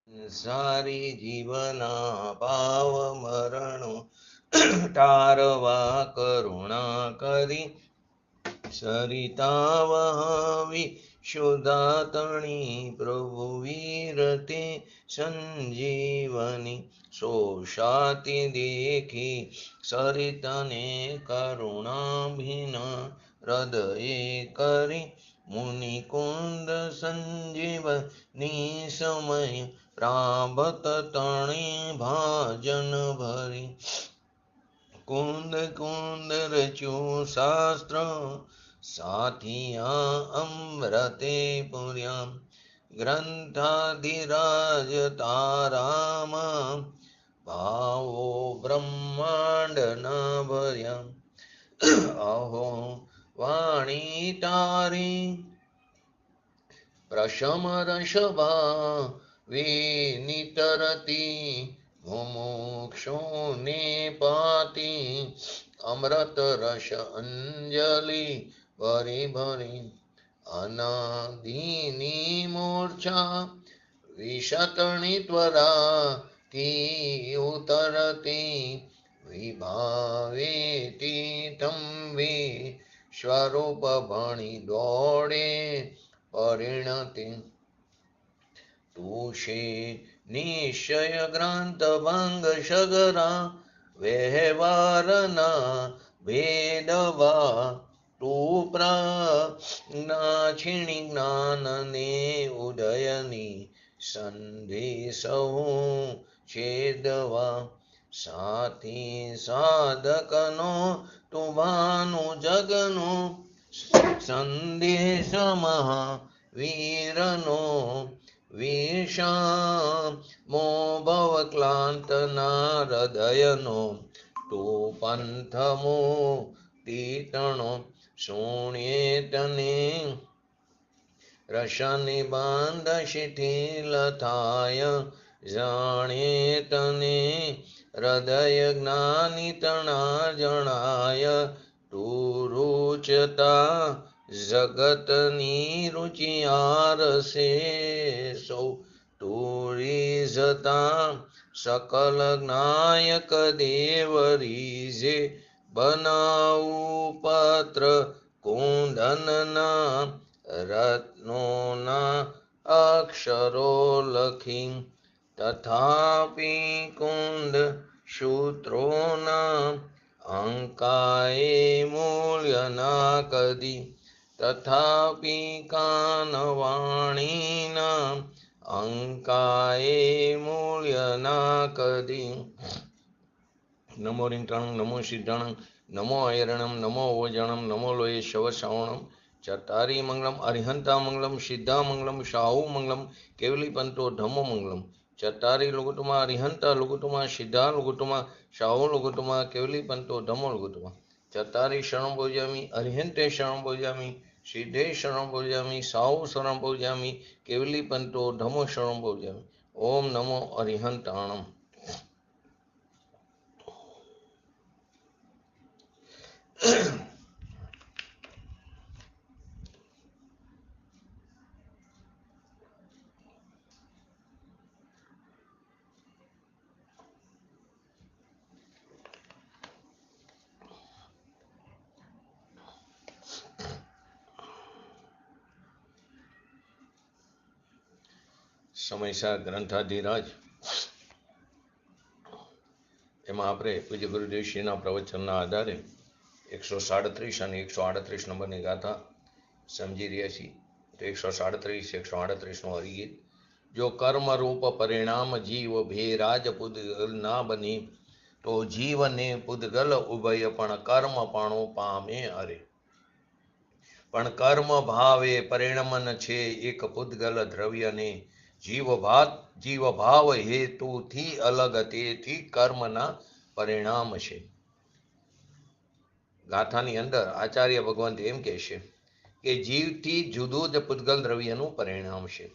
સારી જીવના પાવ મરણો ટારવા કરુણા કરી સરિતા વહાવી શુદ્ધાતણી પ્રભુ વીરતે સંજીવની સોશાતી દેખી સરિતને કરુણાભિન હૃદયે કરી મુનિકુંદ સંજીવની સમય પ્રાભત તણી ભાજન ભરી કુંદ કુંદ રચ્યું શાસ્ત્ર સાથિયા અમૃતે પુર્યામ ગ્રંથાધિરાજ તારામાં ભાવો બ્રહ્માંડ ના ભર્યા અહો વાણી તારી પ્રશમ રસભા વિનિતરતી મુમુક્ષુને પાતી અમૃત રસ અંજલિ ભરી ભરી અનાદિની મૂર્છા વિષતણી ત્વરા થી ઉતરતી વિભાવેતી તંવે સ્વરૂપ ભણી દોડે પરિણતિ તુષે નિશ્ચય ગ્રંથ ભંગ સગરા વ્યવહારના ભેદવા તું પ્રજ્ઞાક્ષિણી જ્ઞાનને ઉદયની સંધિ સૌ છેદવા સાથી સાધકનો તું ભાનુ જગનો સંદેશ મહાવીરનો વિષમો ભવ ક્લાંતના હૃદયનો તું પંથમો તીતણો સુણ્યે તને રસને બાંધ શિથિલ થાય જાણે તને હૃદય જ્ઞાની તણા જણાય તું રૂચતા જગતની રુચિયાર સે સૌ તું રીઝતા સકલ જ્ઞાયક દેવ રીઝે બનાવું પત્ર કુંદનના રત્નોના અક્ષરો લખી તથાપી કુંદ સૂત્રોના અંકાએ મૂલ્યના કદી તથાપી કાનવાણીના અંકાએ મૂલ્યના કદી નમો રિંગટાણં નમો સિદ્ધાણં નમો અયરણમ નમો ઓજણમ નમો લોયે શવ શ્રાવણમ ચતારી મંગલમ અરિહંતા મંગલમ સિદ્ધા મંગલમ શાહુ મંગલમ કેવલી પંતો ધમો મંગલમ ચતારી લુગુટુમાં અરિહંતા લુગુટુમાં સિદ્ધા લુગુટુમાં શાહુ લુગુટુમાં કેવલી પંતો ધમો લુગુટુમાં ચતારી શરણ ભોજામી અરિહંતે શરણ ભોજામી સિદ્ધે શરણ ભોજામી સાહુ શરણ ભોજામી કેવલી પંતો ધમો શરણ ભોજામી ઓમ નમો અરિહંતાણમ. સમયસર ગ્રંથાધિરાજ એમાં આપણે પૂજ્ય ગુરુદેવશ્રીના પ્રવચનના આધારે 137 અને 138 નંબરની ગાથા સમજી રહ્યા છીએ. તો 137 હરિગીત. જો કર્મ રૂપ પરિણામ જીવ ભેરાજ પૂદગલ ના બની તો જીવને પૂદગલ ઉભય પણ કર્મ પાણો પામે અરે. પણ કર્મ ભાવે પરિણમન છે એક પૂદગલ દ્રવ્યને જીવ ભાવ હેતુથી અલગ તેથી કર્મના પરિણામ છે. ગાથાની અંદર આચાર્ય ભગવંત એમ કહેશે કે જીવથી જુદું જ પૂદગલ દ્રવ્યનું પરિણામ છે.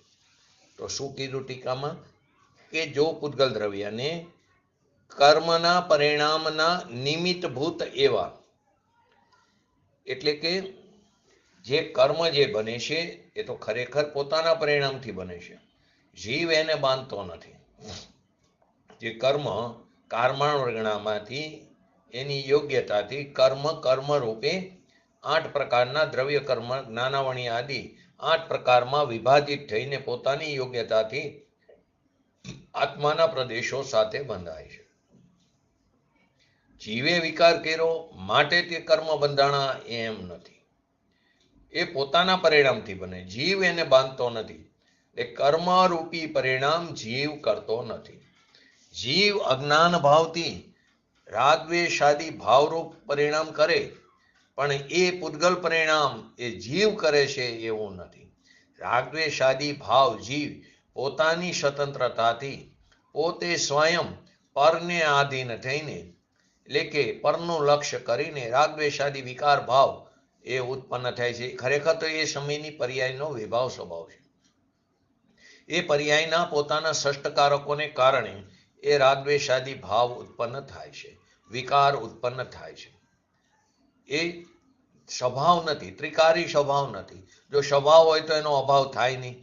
તો શું કીધું ટીકામાં કે જો પૂદગલ દ્રવ્યને કર્મના પરિણામના નિમિત્તભૂત એવા, એટલે કે જે કર્મ જે બને છે એ તો ખરેખર પોતાના પરિણામથી બને છે. જીવ એને બાંધતો નથી. જે કર્મ કર્મણ વર્ગણામાંથી એની યોગ્યતાથી કર્મ રૂપે 8 પ્રકારના દ્રવ્ય કર્મ જ્ઞાનાવણી આદિ 8 પ્રકારમાં વિભાજિત થઈને પોતાની યોગ્યતાથી આત્માના પ્રદેશો સાથે બંધાય છે. જીવે વિકાર કર્યો માટે તે કર્મ બંધાણા એમ નથી. એ પોતાના પરિણામથી બને. જીવ એને બાંધતો નથી. એ કર્મરૂપી પરિણામ જીવ કરતો નથી. જીવ અજ્ઞાન ભાવથી રાગદ્વેષાદી ભાવરૂપ પરિણામ કરે, પણ એ પૂતગલ પરિણામ એ જીવ કરે છે એવું નથી. રાગદ્વેષાદી ભાવ જીવ પોતાની સ્વતંત્રતાથી પોતે સ્વયં પરને આધીન થઈને, એટલે કે પરનું લક્ષ્ય કરીને રાગદ્વેષાદી વિકાર ભાવ એ ઉત્પન્ન થાય છે. ખરેખર તો એ સમયની પર્યાયનો વિભાવ સ્વભાવ છે. એ પર્યાયના પોતાના ષષ્ટકારકોને કારણે એ રાગદ્વેષાદી ભાવ ઉત્પન્ન થાય છે, વિકાર ઉત્પન્ન થાય છે. એ સ્વભાવ નથી, ત્રિકારી સ્વભાવ નથી. જો સ્વભાવ હોય તો એનો અભાવ થાય નહીં,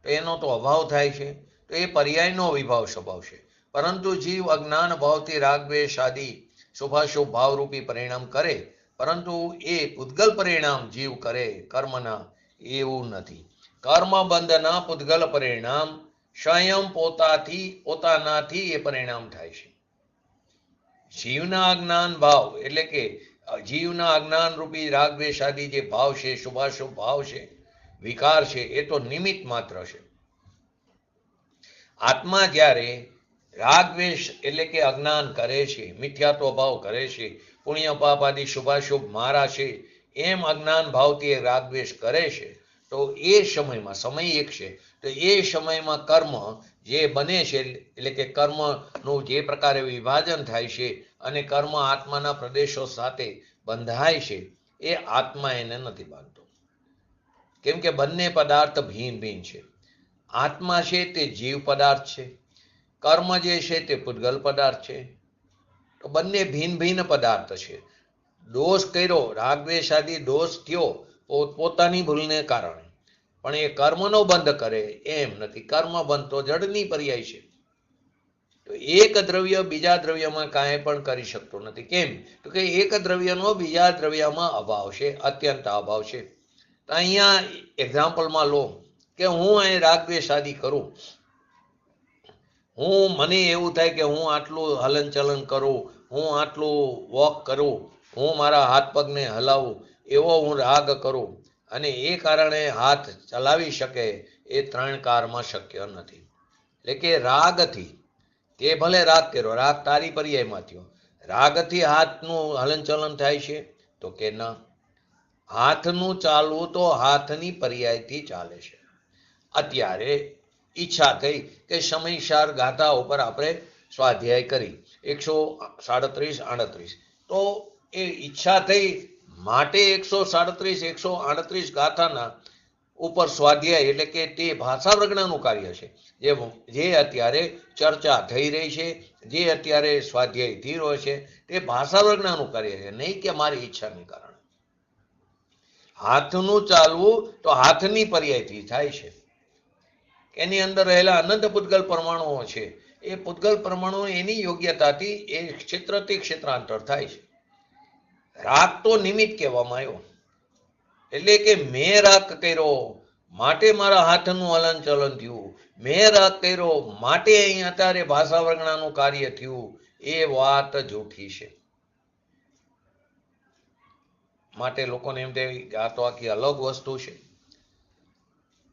તો એનો તો અભાવ થાય છે. તો એ પર્યાયનો વિભાવ સ્વભાવ છે. પરંતુ જીવ અજ્ઞાન ભાવથી રાગદ્વેષાદી શુભાશુભ ભાવરૂપી પરિણામ કરે, પરંતુ એ પૂતગલ પરિણામ જીવ કરે કર્મના, એવું નથી. કર્મબંધના પૂતગલ પરિણામ સ્વયં પોતાનાથી એ પરિણામ થાય છે. જીવના અજ્ઞાન ભાવ એટલે કે જીવના અજ્ઞાન રૂપી રાગદ્વેષાદી જે ભાવ છે, શુભાશુભ ભાવ છે, વિકાર છે, એ તો નિમિત્ત માત્ર છે. આત્મા જ્યારે રાગદ્વેષ એટલે કે અજ્ઞાન કરે છે, મિથ્યાત્વ ભાવ કરે છે, પુણ્ય પાપ આદિ શુભાશુભ મારા છે એમ અજ્ઞાન ભાવથી રાગદ્વેષ કરે છે, તો એ સમયમાં, સમય એક છે, તો એ સમયમાં કર્મ જે બને છે, એટલે કે કર્મનું જે પ્રકારે વિભાજન થાય છે અને કર્મ આત્માના પ્રદેશો સાથે બંધાય છે, એ આત્મા એને નથી બાંધતો. કેમ કે બંને પદાર્થ ભિન્ન ભિન્ન છે. આત્મા છે તે જીવ પદાર્થ છે, કર્મ જે છે તે પૂતગલ પદાર્થ છે. તો બંને ભિન્ન ભિન્ન પદાર્થ છે. દોષ કર્યો, રાગદ્વેષાદી દોષ થયો પોતાની ભૂલને કારણે, પણ એ કર્મનો બંધ કરે એમ નથી. કર્મ બંધ તો જડની પર્યાય છે. તો એક દ્રવ્ય બીજા દ્રવ્યમાં કાંઈ પણ કરી શકતો નથી. કેમ? તો કે એક દ્રવ્યનો બીજા દ્રવ્યમાં અભાવ છે, અત્યંત અભાવ છે. તો અહીંયા એક્ઝામ્પલમાં લો કે હું અહીં રાગદ્વેષાદી કરું, મને એવું થાય કે હું આટલું હલનચલન કરું, હું આટલું વોક કરું, હું મારા હાથ પગને હલાવું, એવો હું રાગ કરું, અને એ કારણે હાથ ચલાવી શકે, એ 3 કારમાં શક્ય નથી. એટલે કે રાગથી, તે ભલે રાગ કર્યો, રાગ તારી પર્યાયમાં થયો, રાગથી હાથનું હલનચલન થાય છે? તો કે ના. હાથનું ચાલવું તો હાથની પર્યાયથી ચાલે છે. અત્યારે ઈચ્છા થઈ કે સમયસાર ગાથા ઉપર આપણે સ્વાધ્યાય કરી 137-38, તો એ ઈચ્છા થઈ માટે 137-138 ગાથાના ઉપર સ્વાધ્યાય, એટલે કે તે ભાષા પ્રજ્ઞાનું કાર્ય છે, જે અત્યારે ચર્ચા થઈ રહી છે, જે અત્યારે સ્વાધ્યાય થઈ રહ્યો છે, તે ભાષા પ્રજ્ઞાનું કાર્ય છે, નહીં કે મારી ઈચ્છાને કારણે. હાથનું ચાલવું તો હાથની પર્યાયથી થાય છે. એની અંદર રહેલા અનંત પૂતગલ પરમાણુઓ છે, એ પૂતગલ પરમાણુઓ એની યોગ્યતાથી એ ક્ષેત્રથી ક્ષેત્રાંતર થાય છે. રાગ તો નિમિત્ત કહેવામાં આવ્યો. એટલે કે મેં રાગ કર્યો માટે મારા હાથનું હલનચલન થયું, મેં રાગ કર્યો માટે અહીં અત્યારે ભાષા વર્ગણાનું કાર્ય થયું, એ વાત જૂઠી છે. માટે લોકોને એમ થાય કે આ તો આખી અલગ વસ્તુ છે.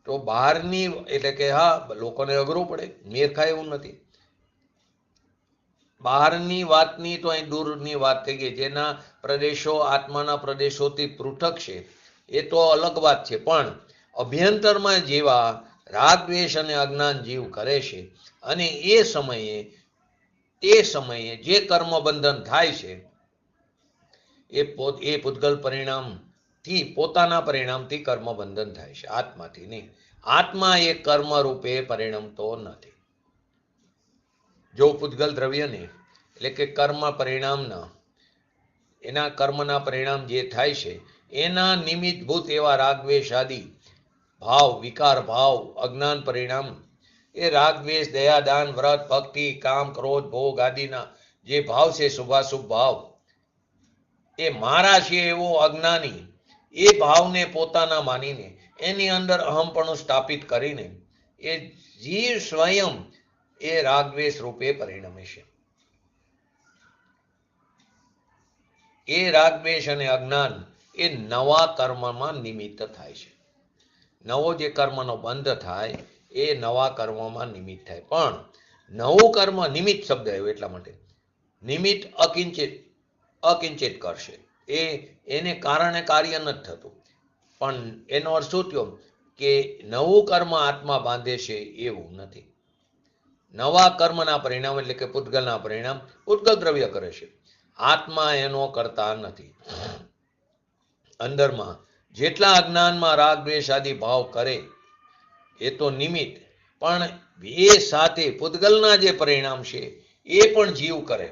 તો બહારની, એટલે કે હા, લોકોને અઘરું પડે, મેર ખાય એવું નથી. બહારની વાતની તો અહીં દૂરની વાત થઈ ગઈ. જેના પ્રદેશો આત્માના પ્રદેશોથી પૃથક છે એ તો અલગ વાત છે, પણ અભ્યંતરમાં જેવા રાગ દ્વેષ અને અજ્ઞાન જીવ કરે છે, અને એ સમયે જે કર્મ બંધન થાય છે એ પૂતગલ પરિણામથી, પોતાના પરિણામથી કર્મ બંધન થાય છે, આત્માથી નહીં. આત્મા એ કર્મ રૂપે પરિણમતો નથી. જો પૂતગલ દ્રવ્યને, એટલે કે કર્મ પરિણામના, એના કર્મના પરિણામ જે થાય છે એના નિમિત્તભૂત એવા રાગદ્વેષ આદિ ભાવ, વિકાર ભાવ, અજ્ઞાન પરિણામ, એ રાગ દ્વેષ દયા દાન વ્રત ભક્તિ કામ ક્રોધ ભોગ આદિના જે ભાવ છે શુભાશુભ ભાવ એ મારા છે એવો અજ્ઞાની એ ભાવને પોતાના માનીને એની અંદર અહમપણું સ્થાપિત કરીને એ જીવ સ્વયં એ રાગદ્વેષ રૂપે પરિણમે છે. એ રાગદ્વેષ અને અજ્ઞાન એ નવા કર્મમાં નિમિત્ત થાય છે. નવો જે કર્મનો બંધ થાય એ નવા કર્મમાં નિમિત્ત થાય. પણ નવું કર્મ નિમિત્ત શબ્દ આવ્યો એટલા માટે નિમિત્ત અકિંચિત કરશે. એને કારણે કાર્ય નથી થતું. પણ એનો અર્થ શું થયો કે નવું કર્મ આત્મા બાંધે છે એવું નથી. નવા કર્મના પરિણામ એટલે કે પૂતગલના પરિણામ પૂતગલ દ્રવ્ય કરે છે. આત્મા એનો કરતા નથી. અંદરમાં જેટલા અજ્ઞાનમાં રાગ દ્વેષ આદિ ભાવ કરે એ તો નિમિત્ત, પણ એ સાથે પૂતગલના જે પરિણામ છે એ પણ જીવ કરે.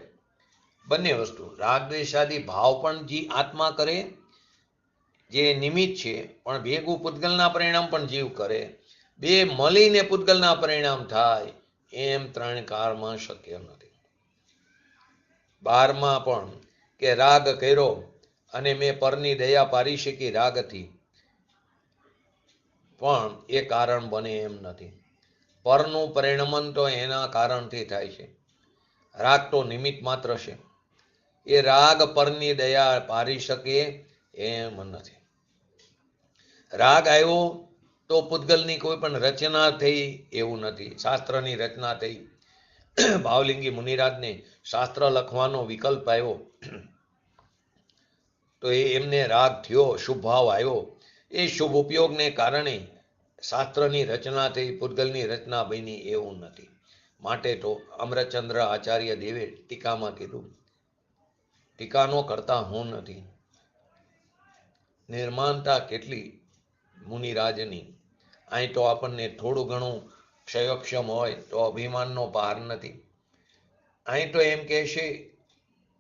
બંને વસ્તુ રાગ દ્વેષ આદિ ભાવ પણ આત્મા કરે જે નિમિત્ત છે, પણ ભેગું પૂતગલના પરિણામ પણ જીવ કરે. બે મળીને પૂતગલના પરિણામ થાય એમ ત્રણ કાળમાં શક્ય નથી. 12માં પણ કે રાગ કર્યો અને મેં પરની દયા પારી શકી રાગથી, પણ એ કારણ બને એમ નથી. પરનું પરિણમન તો એના કારણથી થાય છે. રાગ તો નિમિત્ત માત્ર છે. એ રાગ પરની દયા પારી શકે એમ નથી. રાગ આવ્યો તો પૂતગલની કોઈ પણ રચના થઈ એવું નથી. શાસ્ત્રની રચના થઈ. ભાવલિંગી મુનિરાજને શાસ્ત્ર લખવાનો વિકલ્પ આવ્યો તો એમને રાગ થયો, શુભ ભાવ આવ્યો. એ શુભ ઉપયોગને કારણે શાસ્ત્રની રચના થઈ, પૂતગલની રચના બની એવું નથી. માટે તો અમરચંદ્ર આચાર્ય દેવે ટીકામાં કીધું, ટીકાનો કરતા હું નથી. નિર્માણતા કેટલી મુનિરાજની. અહીં તો આપણને થોડું ઘણું ક્ષયક્ષમ હોય તો અભિમાનનો પાર નથી. અહીં તો એમ કહે છે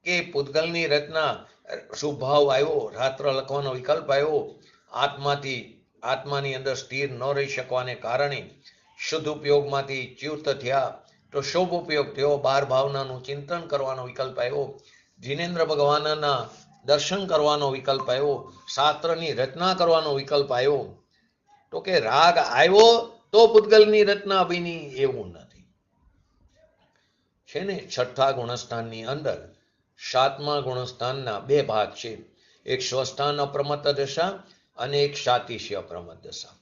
કે પૂતગલની રચના શુભ ભાવ આવ્યો, રાત્ર લખવાનો વિકલ્પ આવ્યો, આત્માની અંદર સ્થિર ન રહી શકવાને કારણે શુદ્ધ ઉપયોગમાંથી ચ્યુત થયા તો શુભ ઉપયોગ થયો. 12 ભાવનાનું ચિંતન કરવાનો વિકલ્પ આવ્યો, જીનેન્દ્ર ભગવાનના દર્શન કરવાનો વિકલ્પ આવ્યો, શાસ્ત્રની રચના કરવાનો વિકલ્પ આવ્યો. તો કે રાગ આવ્યો તો પૂતગલની રચના બની એવું નથી. છે ને 6થા ગુણસ્થાનની અંદર 7મા ગુણસ્થાનના 2 ભાગ છે. એક સ્વસ્થાન અપ્રમત્ત દશા અને એક સાતિશય અપ્રમત્ત દશા.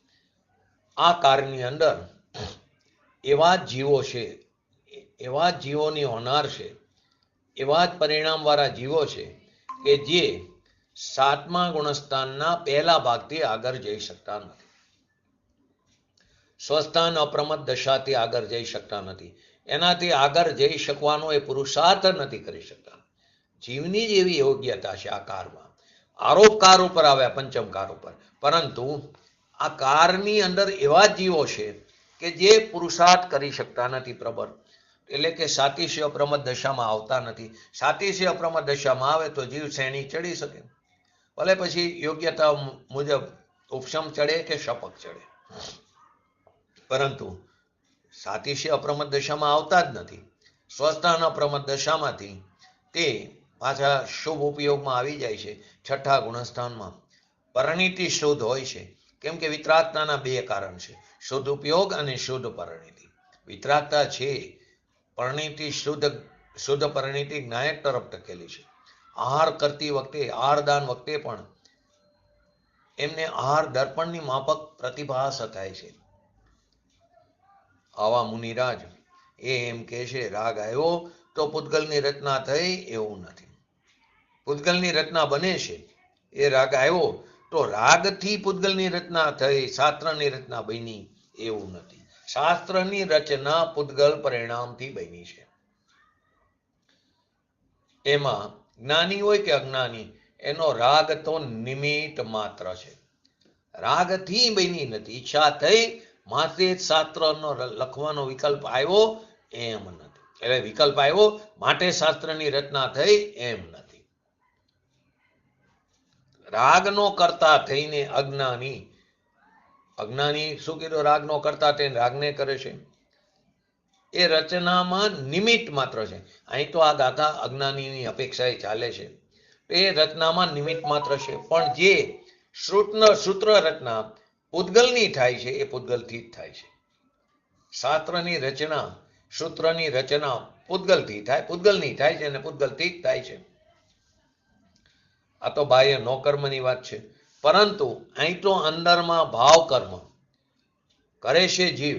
આ કાળની અંદર એવા જ જીવો છે, એવા જ જીવોની હોનાર છે, એવા જ પરિણામવાળા જીવો છે કે જે 7મા ગુણસ્થાનના પહેલા ભાગથી આગળ જઈ શકતા નથી. સ્વસ્થાન અપ્રમત્ત દશાથી આગળ જઈ શકતા નથી. એનાથી આગળ જઈ શકવાનો એ પુરુષાર્થ નથી કરી શકતા. જીવની જ એવી યોગ્યતા છે આ કારમાં. આરોપ કાર ઉપર આવ્યા, પંચમ કાર ઉપર, પરંતુ આ કારની અંદર એવા જીવો છે કે જે પુરુષાર્થ કરી શકતા નથી પ્રબળ. એટલે કે સાતિશય અપ્રમત્ત દશામાં આવતા નથી. સાતિશય અપ્રમત્ત દશામાં આવે તો જીવ શ્રેણી ચડી શકે, ભલે પછી યોગ્યતા મુજબ ઉપશમ ચડે કે શપક ચડે, પરંતુ સાતિશય અપ્રમત્ત દશામાં આવતા જ નથી. સ્વસ્થાન અપ્રમત્ત દશામાંથી તે પાછા શુભ ઉપયોગમાં આવી જાય છે. 6ઠા ગુણસ્થાનમાં પરિણીતિ શુદ્ધ હોય છે, કેમ કે વિતરાગતાના 2 કારણ છે, શુદ્ધ ઉપયોગ અને શુદ્ધ પરિણીતિ. વિતરાગતા છે, પરિણીતિ શુદ્ધ પરિણીતિ જ્ઞાયક તરફ ટકેલી છે. આહાર કરતી વખતે, આહારદાન વખતે પણ એમને આહાર દર્પણની માફક પ્રતિભાસ થાય છે. આવા મુનિરાજ એમ કહે છે રાગ આવ્યો તો પૂતગલની રચના થઈ એવું નથી. પૂતગલની રચના બને છે, એ રાગ આવ્યો તો રાગથી પૂતગલની રચના થઈ, શાસ્ત્રની રચના બની એવું નથી. શાસ્ત્રની રચના પૂતગલ પરિણામથી બની છે. એમાં જ્ઞાની હોય કે અજ્ઞાની, એનો રાગ તો નિમિત્ત માત્ર છે. રાગથી બની નથી. ઈચ્છા થઈ માટે શાસ્ત્રનો લખવાનો વિકલ્પ આવ્યો એમ નથી. એટલે વિકલ્પ આવ્યો માટે શાસ્ત્રની રચના થઈ એમ નથી. રાગનો કરતા થઈને અજ્ઞાની શું કીધું? રાગનો કરતા થઈને રાગને કરે છે. એ રચનામાં નિમિત્ત માત્ર છે. અહીં તો આ ગાથા અજ્ઞાનીની અપેક્ષાએ ચાલે છે. એ રચનામાં નિમિત્ત માત્ર છે, પણ જે સૂત્ર રચના પૂતગલની થાય છે એ પૂતગલથી જ થાય છે. શાસ્ત્રની રચના, સૂત્રની રચના પૂતગલથી થાય, પૂતગલની થાય છે અને પૂતગલથી જ થાય છે. આ તો બાહ્ય નો કર્મની વાત છે. પરંતુ અહીં તો અંદરમાં ભાવ કર્મ કરે છે જીવ.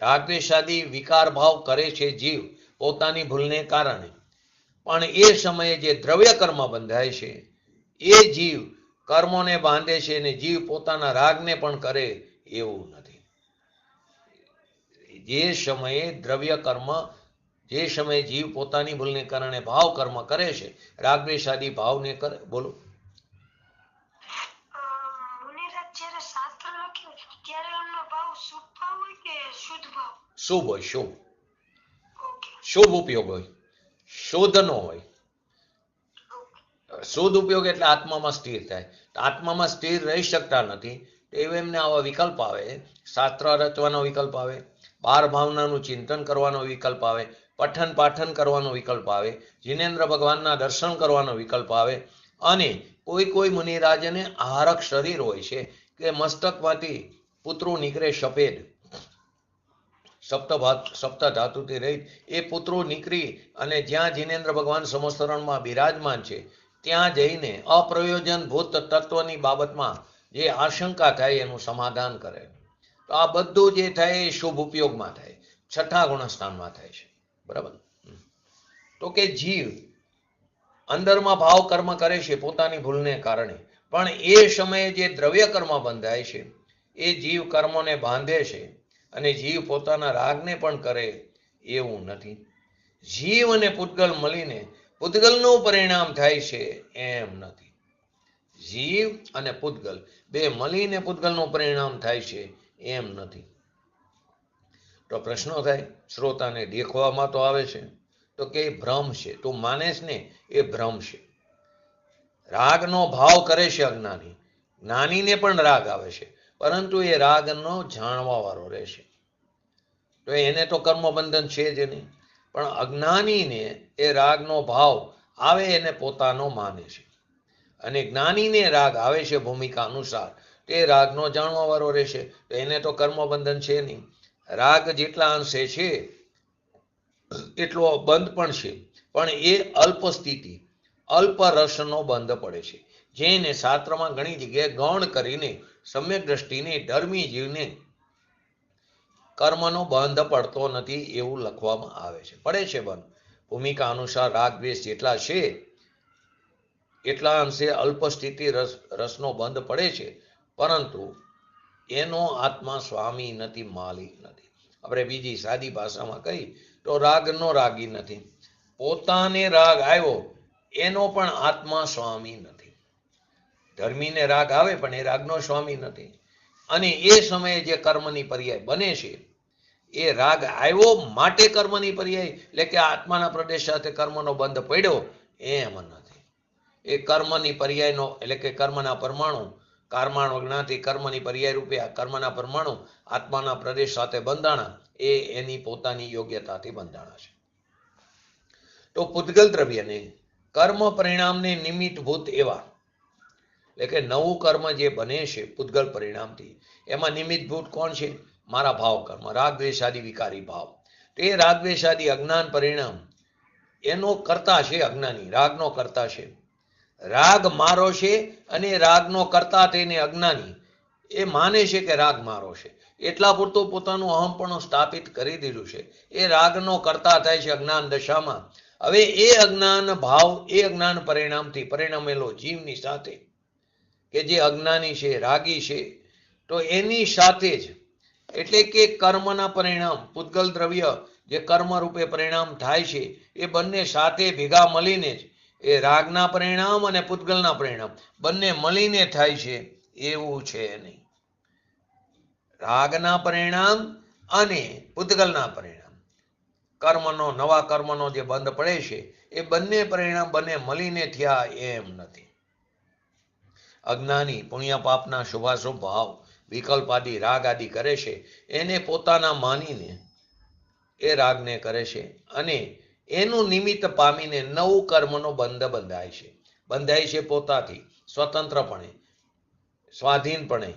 રાગદ્વેષાદી વિકાર ભાવ કરે છે જીવ પોતાની ભૂલને કારણે. પણ એ સમયે જે દ્રવ્ય કર્મ બંધાય છે એ જીવ કર્મોને બાંધે છે અને જીવ પોતાના રાગને પણ કરે એવું નથી. જે સમયે દ્રવ્ય કર્મ, જે સમયે જીવ પોતાની ભૂલને કારણે ભાવ કર્મ કરે છે, રાગદ્વેષાદી ભાવને કરે. બોલો. શુભ હોય, શુભ શુભ ઉપયોગ હોય, શુદ્ધ નો હોય. શુદ્ધ ઉપયોગ એટલે આત્મામાં સ્થિર થાય. આત્મામાં સ્થિર રહી શકતા નથી એવું એમને આવા વિકલ્પ આવે. શાસ્ત્ર રચવાનો વિકલ્પ આવે, બાર ભાવનાનું ચિંતન કરવાનો વિકલ્પ આવે, પઠન પાઠન કરવાનો વિકલ્પ આવે, જીનેન્દ્ર ભગવાનના દર્શન કરવાનો વિકલ્પ આવે. અને કોઈ મુનિરાજને આહારક શરીર હોય છે કે મસ્તકમાંથી પુત્રો નીકળે સફેદ, સપ્ત ધાતુથી રહિત એ પુત્રો નીકળી અને જ્યાં જીનેન્દ્ર ભગવાન સમસ્તરણમાં બિરાજમાન છે ત્યાં જઈને અપ્રયોજનભૂત તત્વની બાબતમાં જે આશંકા થાય એનું સમાધાન કરે. તો આ બધું જે થાય એ શુભ ઉપયોગમાં થાય, છઠ્ઠા ગુણસ્થાનમાં થાય છે. બરાબર. તો કે જીવ અંદરમાં ભાવ કર્મ કરે છે પોતાની ભૂલને કારણે, પણ એ સમયે જે દ્રવ્ય કર્મ બંધાય છે એ જીવ કર્મોને બાંધે છે અને જીવ પોતાના રાગને પણ કરે એવું નથી. જીવ અને પૂતગલ મળીને પૂતગલનું પરિણામ થાય છે એમ નથી. જીવ અને પૂતગલ બે મળીને પૂતગલનું પરિણામ થાય છે એમ નથી. તો પ્રશ્નો થાય, શ્રોતાને દેખવામાં તો આવે છે તો કે ભ્રમ છે. તું માનેસ ને એ ભ્રમ છે. રાગનો ભાવ કરે છે અજ્ઞાની, જ્ઞાનીને પણ રાગ આવે છે, પરંતુ એ રાગનો જાણવા વાળો રહેશે તો એને તો કર્મબંધન છે જ નહીં. પણ અજ્ઞાનીને એ રાગનો ભાવ આવે એને પોતાનો માને છે અને જ્ઞાનીને રાગ આવે છે ભૂમિકા અનુસાર તે રાગનો જાણવા વાળો રહેશે તો એને તો કર્મબંધન છે નહીં. રાગ જેટલા અંશે છે એટલો બંધ પણ છે, પણ એ અલ્પ સ્થિતિ, અલ્પ રસનો બંધ પડે છે, જેને શાસ્ત્રમાં ઘણી જગ્યાએ ગૌણ કરીને સમ્યક દ્રષ્ટિને ધર્મી જીવને કર્મનો બંધ પડતો નથી એવું લખવામાં આવે છે. પડે છે બંધ. ભૂમિકા અનુસાર રાગ દ્વેષ જેટલા છે એટલા અંશે અલ્પ સ્થિતિ રસનો બંધ પડે છે, પરંતુ એનો આત્મા સ્વામી નથી, માલિક નથી. આપણે બીજી સાદી ભાષામાં કહી તો રાગનો રાગી નથી. પોતાને રાગ આવ્યો એનો પણ આત્મા સ્વામી નથી. ધર્મીને રાગ આવે પણ એ રાગનો સ્વામી નથી. અને એ સમયે જે કર્મની પર્યાય બને છે એ રાગ આવ્યો માટે કર્મની પર્યાય, એટલે કે આત્માના પ્રદેશ સાથે કર્મનો બંધ પડ્યો એમ નથી. એ કર્મની પર્યાયનો એટલે કે કર્મના પરમાણુ, કર્માણ જ્ઞાતિ કર્મની પર્યાય રૂપે આ કર્મના પરમાણુ આત્માના પ્રદેશ સાથે બંધાણા એ એની પોતાની યોગ્યતાથી બંધાણા છે. તો પૂતગલ દ્રવ્યને કર્મ પરિણામને નિમિત્તભૂત એવા, એટલે કે નવું કર્મ જે બને છે પૂતગલ પરિણામથી એમાં નિમિત્તભૂત કોણ છે? મારા ભાવ કર્મ, રાગદ્વેષાદી વિકારી ભાવ. તો એ રાગદ્વેષાદી અજ્ઞાન પરિણામ એનો કરતા છે અજ્ઞાની, રાગનો કરતા છે. રાગ મારો છે અને રાગનો કરતા થઈને અજ્ઞાની એ માને છે કે રાગ મારો છે, એટલા પૂરતું પોતાનું અહમપણું સ્થાપિત કરી દીધું છે. એ રાગનો કરતા થાય છે અજ્ઞાન દશામાં. હવે એ અજ્ઞાન ભાવ, એ અજ્ઞાન પરિણામથી પરિણમેલો જીવની સાથે કે જે અજ્ઞાની છે, રાગી છે, તો એની સાથે જ એટલે કે કર્મના પરિણામ, પૂતગલ દ્રવ્ય જે કર્મ રૂપે પરિણામ થાય છે એ બંને સાથે ભેગા મળીને જ એ રાગના પરિણામ અને પૂતગલના પરિણામ બંને મળીને થાય છે એવું છે નહીં. રાગના પરિણામ અને પૂતગલના પરિણામ, કર્મનો, નવા કર્મનો જે બંધ પડે છે એ બંને પરિણામ બંને મળીને થયા એમ નથી. અજ્ઞાની પુણ્ય પાપના શુભાશુભ ભાવ વિકલ્પ આદિ રાગ આદિ કરે છે એને પોતાના માનીને એ રાગને કરે છે અને એનું નિમિત્ત પામીને નવું કર્મનો બંધ બંધાય છે પોતાથી સ્વતંત્રપણે, સ્વાધીનપણે.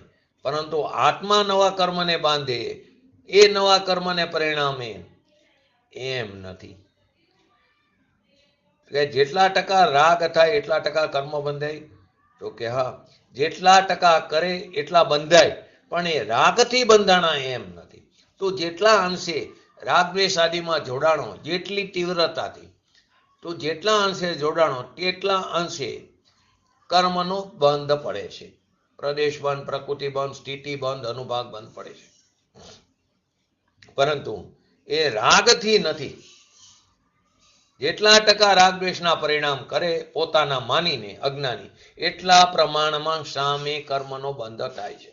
પરંતુ આત્મા નવા કર્મને બાંધે, એ નવા કર્મને પરિણામે એમ નથી. એટલે જેટલા ટકા રાગ થાય એટલા ટકા કર્મ બંધાય? તો કે હા. જેટલા ટકા કરે એટલા બંધાય, પણ એ રાગથી બંધાણા એમ નથી. તો જેટલા અંશે રાગ દ્વેષ આદિમાં જોડાણો, જેટલી તીવ્રતાથી, તો જેટલા અંશે જોડાણો તેટલા અંશે કર્મનો બંધ પડે છે. પ્રદેશ બંધ, પ્રકૃતિ બંધ, સ્થિતિ બંધ, અનુભાગ બંધ પડે છે. પરંતુ એ રાગથી નથી. જેટલા ટકા રાગ દ્વેષના પરિણામ કરે પોતાના માનીને અજ્ઞાની, એટલા પ્રમાણમાં સામે કર્મનો બંધ થાય છે.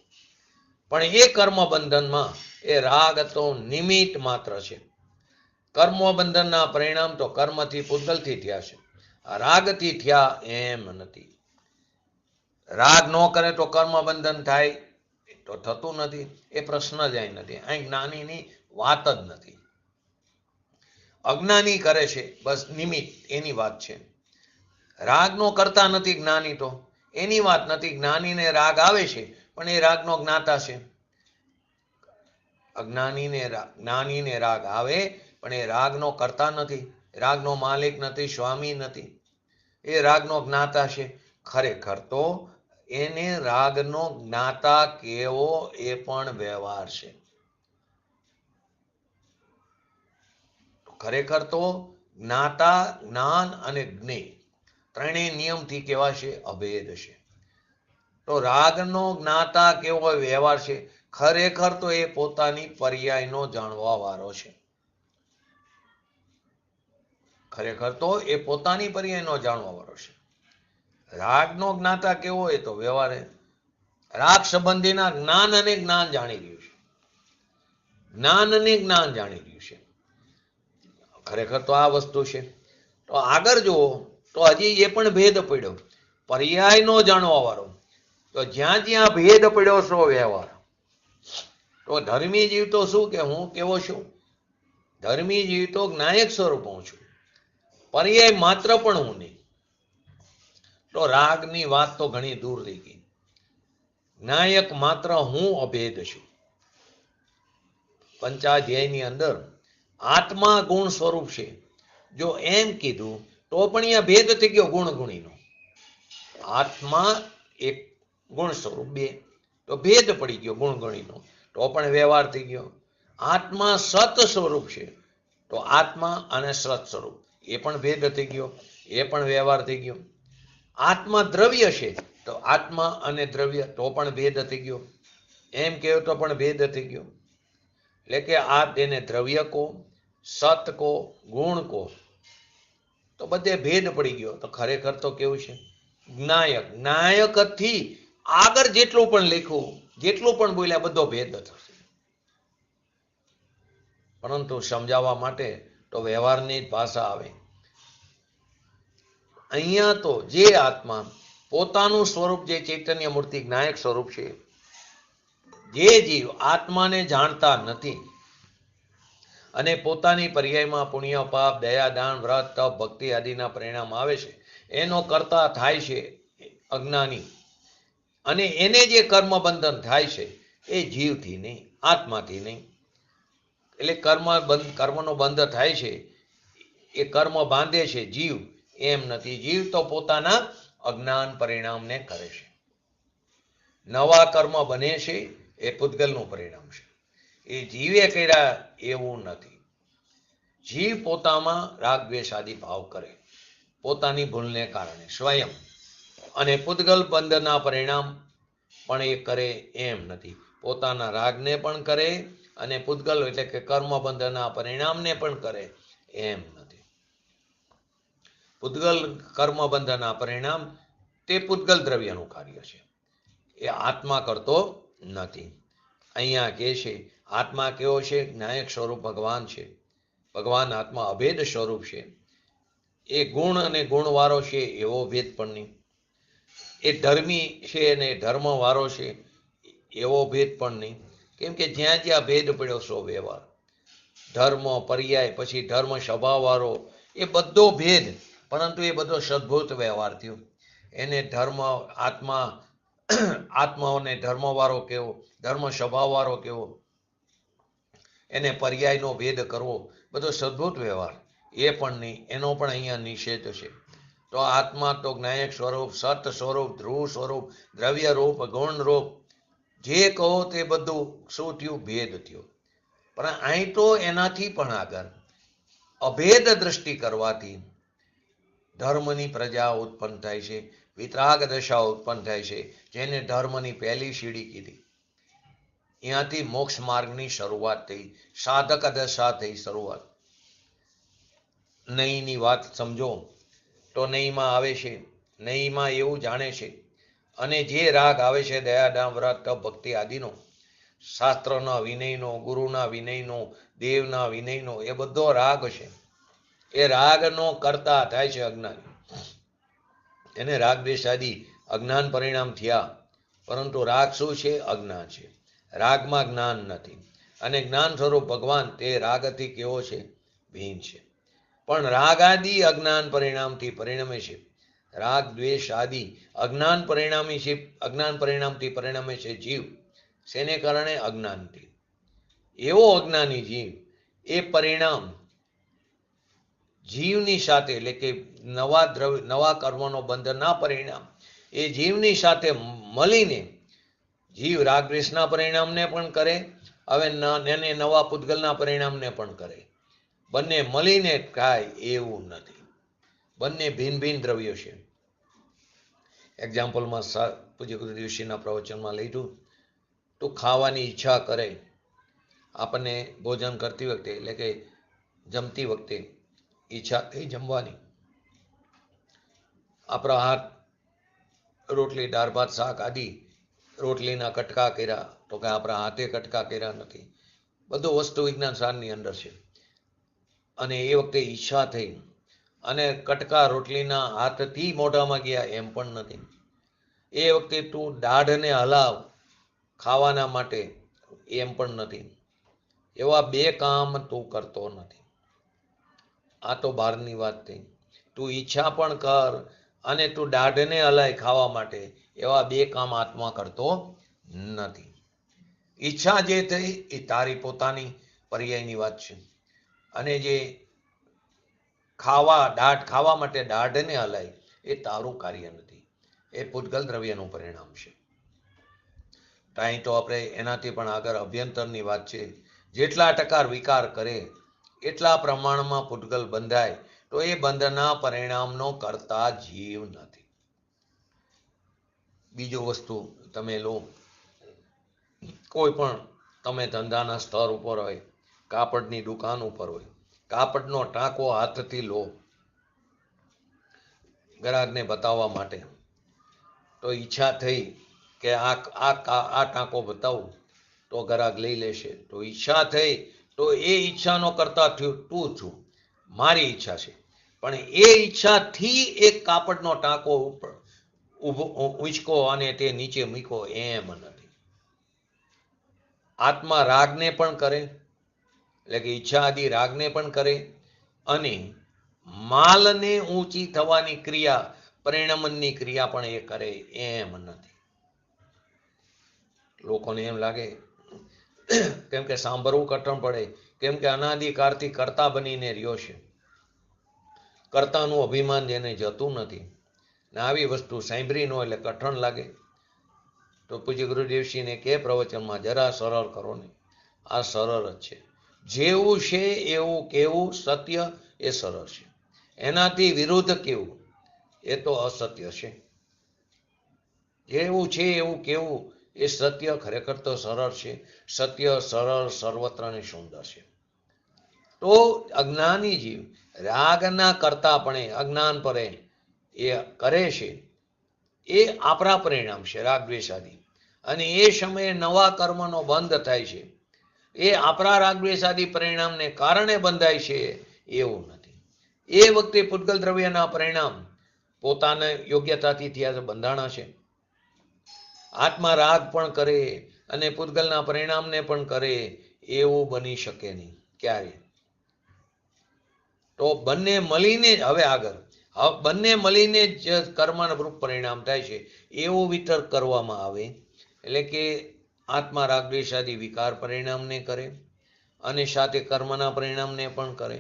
પણ એ કર્મ બંધનમાં એ રાગ તો નિમિત્ત માત્ર છે. કર્મ બંધનના પરિણામ તો કર્મથી પૂતગલથી થયા છે, રાગથી થયા એમ નથી. રાગ ન કરે તો કર્મ બંધન થાય તો થતું નથી. એ પ્રશ્ન જ અહીં નથી. અહીં જ્ઞાનીની વાત જ નથી. અજ્ઞાની કરે છે, બસ નિમિત્ત, એની વાત છે. રાગનો કરતા નથી જ્ઞાની, તો એની વાત નથી. જ્ઞાનીને રાગ આવે છે પણ એ રાગનો જ્ઞાતા છે. જ્ઞાનીને રાગ આવે પણ એ રાગનો કરતા નથી, રાગનો માલિક નથી, સ્વામી નથી. એ રાગનો જ્ઞાતા છે. ખરેખર તો એને રાગનો જ્ઞાતા કેવો એ પણ વ્યવહાર છે. ખરેખર તો જ્ઞાતા, જ્ઞાન અને જ્ઞેય ત્રણેય નિયમથી કેવા છે? અભેદ છે. તો રાગનો જ્ઞાતા કેવો વ્યવહાર છે? ખરેખર તો એ પોતાની પર્યાયનો જાણવા વાળો છે. ખરેખર તો એ પોતાની પર્યાયનો જાણવા વાળો છે. રાગનો જ્ઞાતા કેવો હોય તો વ્યવહાર રાગ સંબંધીના જ્ઞાન અને જ્ઞાન જાણી રહ્યું છે. જ્ઞાન અને જ્ઞાન જાણી રહ્યું છે. ખરેખર તો આ વસ્તુ છે. તો આગળ જુઓ તો હજી એ પણ ભેદ પડ્યો, પર્યાયનો જાણવા વાળો. તો જ્યાં જ્યાં ભેદ પડ્યો છો વ્યવહાર. તો ધર્મી જીવ તો શું કે હું કેવો છું? ધર્મી જીવ તો જ્ઞાયક સ્વરૂપ હું છું, પર્યાય માત્ર પણ હું નહીં. તો રાગની વાત તો ઘણી દૂર રહી ગઈ. જ્ઞાયક માત્ર હું અભેદ છું. પંચાધ્યાયની અંદર આત્મા ગુણ સ્વરૂપ છે. જો એમ કીધું તો પણ અહીંયા ભેદ થઈ ગયો ગુણ ગુણીનો. આત્મા એક, ગુણ સ્વરૂપ બે, તો ભેદ પડી ગયો ગુણ ગુણીનો. તો પણ વ્યવહાર થઈ ગયો. આત્મા સત સ્વરૂપ છે, તો આત્મા અને સત સ્વરૂપ, એ પણ ભેદ થઈ ગયો, એ પણ વ્યવહાર થઈ ગયો. આત્મા દ્રવ્ય છે, તો આત્મા અને દ્રવ્ય, તો પણ ભેદ થઈ ગયો. એમ કહ્યું તો પણ ભેદ થઈ ગયો. એટલે કે આ તેને દ્રવ્ય કહો, સત કહો, ગુણ કહો, તો બધે ભેદ પડી ગયો. તો ખરેખર તો કેવું છે? જ્ઞાયક. જ્ઞાયકથી આગળ જેટલું પણ લખ્યું, જેટલું પણ બોલ્યા, બધો ભેદ થશે. પરંતુ સમજાવવા માટે તો વ્યવહારની જ ભાષા આવે. અહીંયા તો જે આત્મા પોતાનું સ્વરૂપ, જે ચૈતન્ય મૂર્તિ જ્ઞાયક સ્વરૂપ છે, જે જીવ આત્માને જાણતા નથી અને પોતાની પર્યાયમાં પુણ્ય, પાપ, દયા, દાન, વ્રત, તપ, ભક્તિ આદિના પરિણામ આવે છે, એનો કરતા થાય છે અજ્ઞાની. અને એને જે કર્મ બંધન થાય છે એ જીવથી નહીં, આત્માથી નહીં. એટલે કર્મનો બંધ થાય છે, એ કર્મ બાંધે છે જીવ, એમ નથી. જીવ તો પોતાના અજ્ઞાન પરિણામને કરે છે. નવા કર્મ બને છે એ પૂતગલનું પરિણામ છે, એ જીવે કર્યા એવું નથી. જીવ પોતામાં રાગ દ્વેષ આદિ ભાવ કરે પોતાની ભૂલને કારણે સ્વયં, અને પૂતગલ બંધના પરિણામ પણ એ કરે એમ નથી. પોતાના રાગને પણ કરે અને પૂતગલ એટલે કે કર્મ બંધના પરિણામને પણ કરે એમ નથી. પૂતગલ કર્મ બંધના પરિણામ તે પૂતગલ દ્રવ્યનું કાર્ય છે, એ આત્મા કરતો નથી. અહીંયા કહે છે આત્મા કેવો છે? જ્ઞાયક સ્વરૂપ ભગવાન છે. ભગવાન આત્મા અભેદ સ્વરૂપ છે. એ ગુણ અને ગુણવાળો છે એવો ભેદ પણ નહીં. એ ધર્મી છે અને ધર્મવાળો છે એવો ભેદ પણ નહીં. કેમ કે જ્યાં જ્યાં ભેદ પડ્યો સો વ્યવહાર. ધર્મ પર્યાય, પછી ધર્મ સ્વભાવવાળો, એ બધો ભેદ, પરંતુ એ બધો સદભૂત વ્યવહાર થયો. એને ધર્મ આત્માઓને ધર્મવાળો કેવો, ધર્મ સ્વભાવવાળો કેવો, એને પર્યાયનો ભેદ કરવો, બધો સદભૂત વ્યવહાર એ પણ નહીં, એનો પણ અહીંયા નિષેધ છે. તો આત્મા તો જ્ઞાયક સ્વરૂપ, સત સ્વરૂપ, ધ્રુવ સ્વરૂપ, દ્રવ્ય રૂપ, ગુણ રૂપ, જે કહો તે બધું શું થયું? ભેદ થયો. પણ અહીં તો એનાથી પણ આગળ અભેદ દ્રષ્ટિ કરવાથી ધર્મની પ્રજા ઉત્પન્ન થાય છે, વિતરાગ દશા ઉત્પન્ન થાય છે, જેને ધર્મની પહેલી સીડી કીધી. અહીંયાથી મોક્ષ માર્ગની શરૂઆત થઈ, સાધક દશા થઈ શરૂઆત. નહીંની વાત સમજો તો નહીંમાં આવે છે, નહીંમાં એવું જાણે છે, અને જે રાગ આવે છે દયા, દાન, વ્રત, તપ, ભક્તિ આદિનો, શાસ્ત્રના વિનયનો, ગુરુના વિનયનો, દેવના વિનયનો, એ બધો રાગ છે. એ રાગનો કરતા થાય છે અજ્ઞાન. એને રાગ દ્વેષ આદિ અજ્ઞાન પરિણામ થયા, પરંતુ રાગ શું છે? અજ્ઞાન છે. રાગમાં જ્ઞાન નથી, અને જ્ઞાન સ્વરૂપ ભગવાન તે રાગથી કેવો છે? ભીન છે. પણ રાગ આદિ અજ્ઞાન પરિણામથી પરિણમે છે. રાગ દ્વેષ આદિ અજ્ઞાન પરિણામી છે, અજ્ઞાન પરિણામથી પરિણમે છે જીવ. શેને કારણે? અજ્ઞાનથી. એવો અજ્ઞાની જીવ એ પરિણામ જીવની સાથે, એટલે કે નવા કર્મનો બંધના પરિણામ એ જીવની સાથે મળીને જીવ રાગદ્વેષના પરિણામને પણ કરે, હવે એને નવા પૂતગલના પરિણામને પણ કરે. બંને મળીને થાય એવું નથી. બંને ભિન્ન ભિન્ન દ્રવ્યો છે. એક્ઝામ્પલમાં પૂજ્ય ગુરુદેવશ્રીના પ્રવચનમાં લીધું તો ખાવાની ઈચ્છા કરે આપણને ભોજન કરતી વખતે, એટલે કે જમતી વખતે ઈચ્છા થઈ જમવાની. આપણા હાથ રોટલી, દાળ ભાત, શાક આદિ રોટલીના કટકા કર્યા, તો કે આપણા હાથે કટકા કર્યા નથી. બધું વસ્તુ વિજ્ઞાન સારની અંદર છે. અને એ વખતે ઈચ્છા થઈ અને કટકા રોટલીના હાથથી મોઢામાં ગયા એમ પણ નથી. એ વખતે તું દાઢને હલાવ ખાવાના માટે એમ પણ નથી. એવા બે કામ તું કરતો નથી. આ તો બહારની વાત થઈ. તું ઈચ્છા પણ કર અને તું દાઢને હલાય ખાવા માટે, એવા બે કામ આત્મા કરતો નથી. ઈચ્છા જે થઈ એ તારી પોતાની પર્યાયની વાત છે, અને જે ખાવા માટે દાઢને હલાય એ તારું કાર્ય નથી, એ પૂતગલ દ્રવ્યનું પરિણામ છે. અહીં તો આપણે એનાથી પણ આગળ અભ્યંતરની વાત છે. જેટલા ટકા વિકાર કરે એટલા પ્રમાણમાં પૂતગલ બંધાય, તો એ બંધના પરિણામનો કરતા જીવ નથી. બીજું વસ્તુ તમે લો, કોઈ પણ તમે ધંધાના સ્તર ઉપર હોય, કાપડની દુકાન ઉપર હોય, કાપડનો ટાંકો હાથથી લો ગ્રાહકને બતાવવા માટે, તો ઈચ્છા થઈ કે આ ટાંકો બતાવું તો ગ્રાહક લઈ લેશે. તો ઈચ્છા થઈ તો એ ઈચ્છાનો કરતા થયું તું છું, મારી ઈચ્છા છે. પણ એ ઈચ્છાથી એક કાપડનો ટાંકો ઉપર ઉંચકો અને તે નીચે મૂકો એમ નથી. આત્મા રાગને પણ કરે, એટલે કે ઈચ્છા આદિ રાગને પણ કરે, અને માલને ઊંચી થવાની ક્રિયા, પરિણમનની ક્રિયા પણ એ કરે એમ નથી. લોકોને એમ લાગે, કેમ કે સાંભળવું કઠણ પડે, કેમ કે અનાદિકાળથી કર્તા બનીને રહ્યો છે. કર્તાનું અભિમાન જેને જતું નથી, ને આવી વસ્તુ સાંભળી ન એટલે કઠણ લાગે. તો પૂજ્ય ગુરુદેવશ્રીને કે પ્રવચનમાં જરા સરળ કરો ને, આ સરળ જ છે. જેવું છે એવું કેવું સત્ય એ સરળ છે, એનાથી વિરુદ્ધ કેવું એ તો અસત્ય છે. જેવું છે એવું કેવું એ સત્ય ખરેખર તો સરળ છે. સત્ય સરળ સર્વત્રને સુંદર છે. તો અજ્ઞાની જીવ રાગના કરતાપણે અજ્ઞાન પરે એ કરે છે, એ આપણા પરિણામ છે રાગ દ્વેષ આદિ. અને એ સમયે નવા કર્મનો બંધ થાય છે, એ આપણા રાગ દ્વેષ આદિ પરિણામને કારણે બંધાય છે એવું નથી. એ વખતે પૂતગલ દ્રવ્યના પરિણામ પોતાના યોગ્યતાથી થયા બંધાણા છે. આત્મા રાગ પણ કરે અને પૂતગલના પરિણામને પણ કરે એવું બની શકે નહીં. ક્યારે? તો બંને મળીને જ હવે આગળ બંને મળીને જ કર્મરૂપ પરિણામ થાય છે એવો વિતર્ક કરવામાં આવે એટલે કે આત્મા રાગ દ્વેષ આદિ વિકાર પરિણામને કરે અને સાથે કર્મના પરિણામને પણ કરે.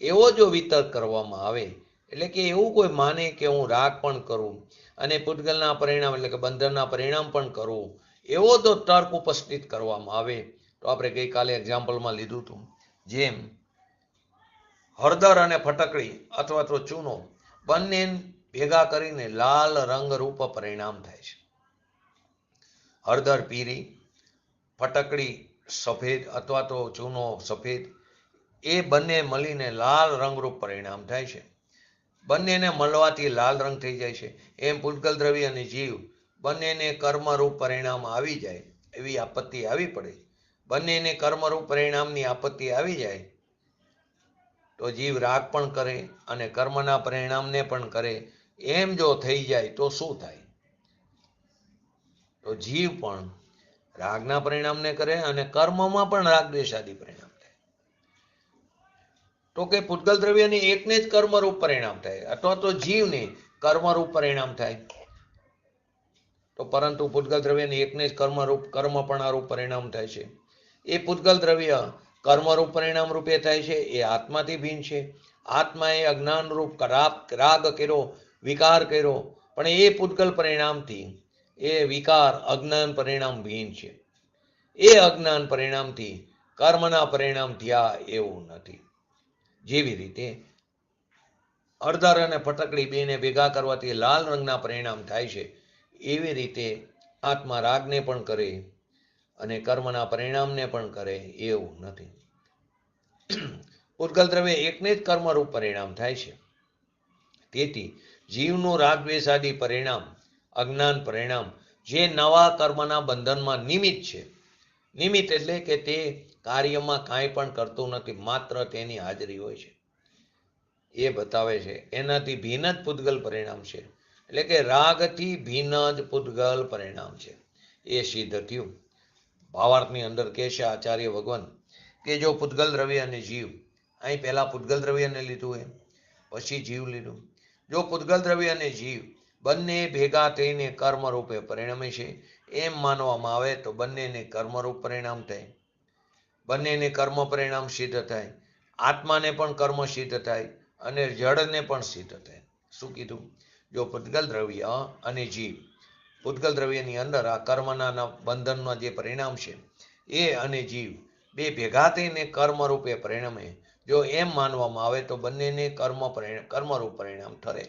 એવો જો વિતર્ક કરવામાં આવે એટલે કે એવું કોઈ માને કે હું રાગ પણ કરું અને પૂતગલના પરિણામ એટલે કે બંધનના પરિણામ પણ કરું, એવો તો તર્ક ઉપસ્થિત કરવામાં આવે તો આપણે ગઈકાલે એક્ઝામ્પલમાં લીધું હતું જેમ હળદર અને ફટકડી અથવા તો ચૂનો બંને ભેગા કરીને લાલ રંગરૂપ પરિણામ થાય છે. હળદર પીરી, ફટકડી સફેદ અથવા તો ચૂનો સફેદ, એ બંને મળીને લાલ રંગરૂપ પરિણામ થાય છે. બંનેને મળવાથી લાલ રંગ થઈ જાય છે. એમ પૂતગલ દ્રવ્ય અને જીવ બંનેને કર્મરૂપ પરિણામ આવી જાય એવી આપત્તિ આવી પડે. બંનેને કર્મરૂપ પરિણામની આપત્તિ આવી જાય તો જીવ રાગ પણ કરે અને કર્મના પરિણામને પણ કરે. એમ જો થઈ જાય તો શું થાય? તો જીવ પણ રાગના પરિણામને કરે અને કર્મમાં પણ રાગ દ્વેષ આદિ પરિણામ થાય. તો કે પૂતગલ દ્રવ્યને એકને જ કર્મરૂપ પરિણામ થાય અથવા તો જીવને કર્મરૂપ પરિણામ થાય. તો પરંતુ પૂતગલ દ્રવ્યને એકને જ કર્મપણારૂપ પરિણામ થાય છે. એ પૂતગલ દ્રવ્ય કર્મરૂપ પરિણામ રૂપે થાય છે એ આત્માથી ભિન્ન છે. આત્માએ અજ્ઞાનરૂપ રાગ કર્યો, વિકાર કર્યો, પણ એ પૂતગલ પરિણામથી એ વિકાર અજ્ઞાન પરિણામ ભિન્ન છે. એ અજ્ઞાન પરિણામથી કર્મના પરિણામ થયા એવું નથી. જેવી રીતે હળદર અને ફટકડી બેને ભેગા કરવાથી લાલ રંગના પરિણામ થાય છે, એવી રીતે આત્મા રાગને પણ કરે અને કર્મના પરિણામને પણ કરે એવું નથી. પૂતગલ દ્રવ્ય એકને જ કર્મરૂપ પરિણામ થાય છે. તેથી જીવનું રાગ દ્વેષ આદિ પરિણામ અજ્ઞાન પરિણામ જે નવા કર્મના બંધનમાં નિમિત્ત છે. નિમિત્ત એટલે કે તે કાર્યમાં કાંઈ પણ કરતું નથી, માત્ર તેની હાજરી હોય છે એ બતાવે છે. એનાથી ભિન્ન જ પૂતગલ પરિણામ છે. એટલે કે રાગથી ભિન્ન જ પૂતગલ પરિણામ છે એ સિદ્ધ થયું. ભાવાર્થની અંદર કહેશે આચાર્ય ભગવાન કે જો પૂતગલ દ્રવ્ય અને જીવ, અહીં પહેલા પૂતગલ દ્રવ્યને લીધું એમ પછી જીવ લીધું. જો પૂતગલ દ્રવ્ય અને જીવ બંને ભેગા થઈને કર્મ રૂપે પરિણમે છે એમ માનવામાં આવે તો બંનેને કર્મરૂપ પરિણામ થાય. બંનેને કર્મ પરિણામ સિદ્ધ થાય. આત્માને પણ કર્મ સિદ્ધ થાય અને જળને પણ સિદ્ધ થાય. શું કીધું? જો પૂતગલ દ્રવ્ય અને જીવ, પૂતગલ દ્રવ્યની અંદર આ કર્મના બંધનનો જે પરિણામ છે એ અને જીવ બે ભેગા થઈને કર્મરૂપે પરિણમે, જો એમ માનવામાં આવે તો બંનેને કર્મરૂપ પરિણામ ઠરે.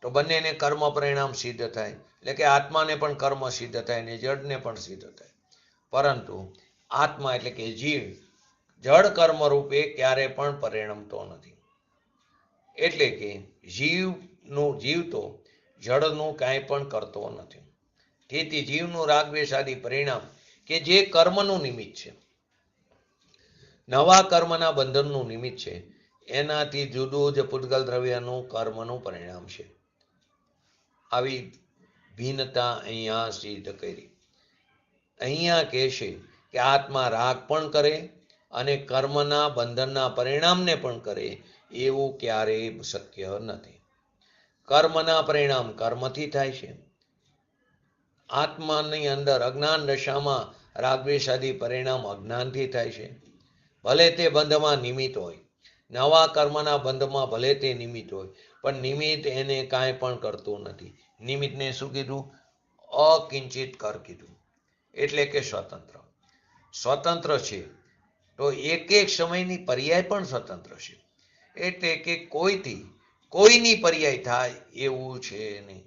તો બંનેને કર્મ પરિણામ સિદ્ધ થાય એટલે કે આત્માને પણ કર્મ સિદ્ધ થાય અને જડને પણ સિદ્ધ થાય. પરંતુ આત્મા એટલે કે જીવ જડ કર્મ રૂપે ક્યારે પણ પરિણમતો નથી. એટલે કે જીવ તો જડનું કાંઈ પણ કરતો નથી. તેથી જીવનું રાગ દ્વેષ આદિ પરિણામ કે જે કર્મનું નિમિત્ત છે, નવા કર્મના બંધનનું નિમિત્ત છે, એનાથી જુદું જ પૂતગલ દ્રવ્યનું કર્મનું પરિણામ છે. આવી ભિન્નતા અહીંયા સિદ્ધ કરી. અહીંયા કહેશે કે આત્મા રાગ પણ કરે અને કર્મના બંધનના પરિણામને પણ કરે એવું ક્યારેય શક્ય નથી. કર્મના પરિણામ કર્મથી થાય છે. આત્માની અંદર અજ્ઞાન દશામાં રાગ દ્વેષ આદિ પરિણામ અજ્ઞાનથી થાય છે. ભલે તે બંધમાં નિમિત્ત હોય, નવા કર્મના બંધમાં ભલે તે નિમિત્ત હોય, પણ નિમિત્ત એને કાંઈ પણ કરતું નથી. નિમિત્તને શું કીધું? અકિંચિત કર કીધું. એટલે કે સ્વતંત્ર. સ્વતંત્ર છે તો એક એક સમયની પર્યાય પણ સ્વતંત્ર છે. એટલે કે કોઈની પર્યાય થાય એવું છે નહીં.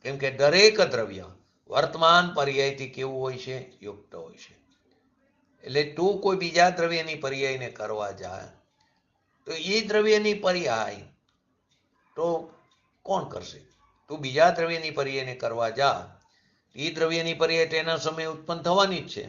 કેમ કે દરેક દ્રવ્ય વર્તમાન પર્યાયથી કેવું હોય છે? યુક્ત હોય છે. એટલે તું કોઈ બીજા દ્રવ્યની પર્યાયને કરવા જાય તો એ દ્રવ્યની પર્યાય તો કોણ કરશે? તું બીજા દ્રવ્યની પર્યાયને કરવા જા, એ દ્રવ્યની પર્યાય તેના સમયે ઉત્પન્ન થવાની જ છે.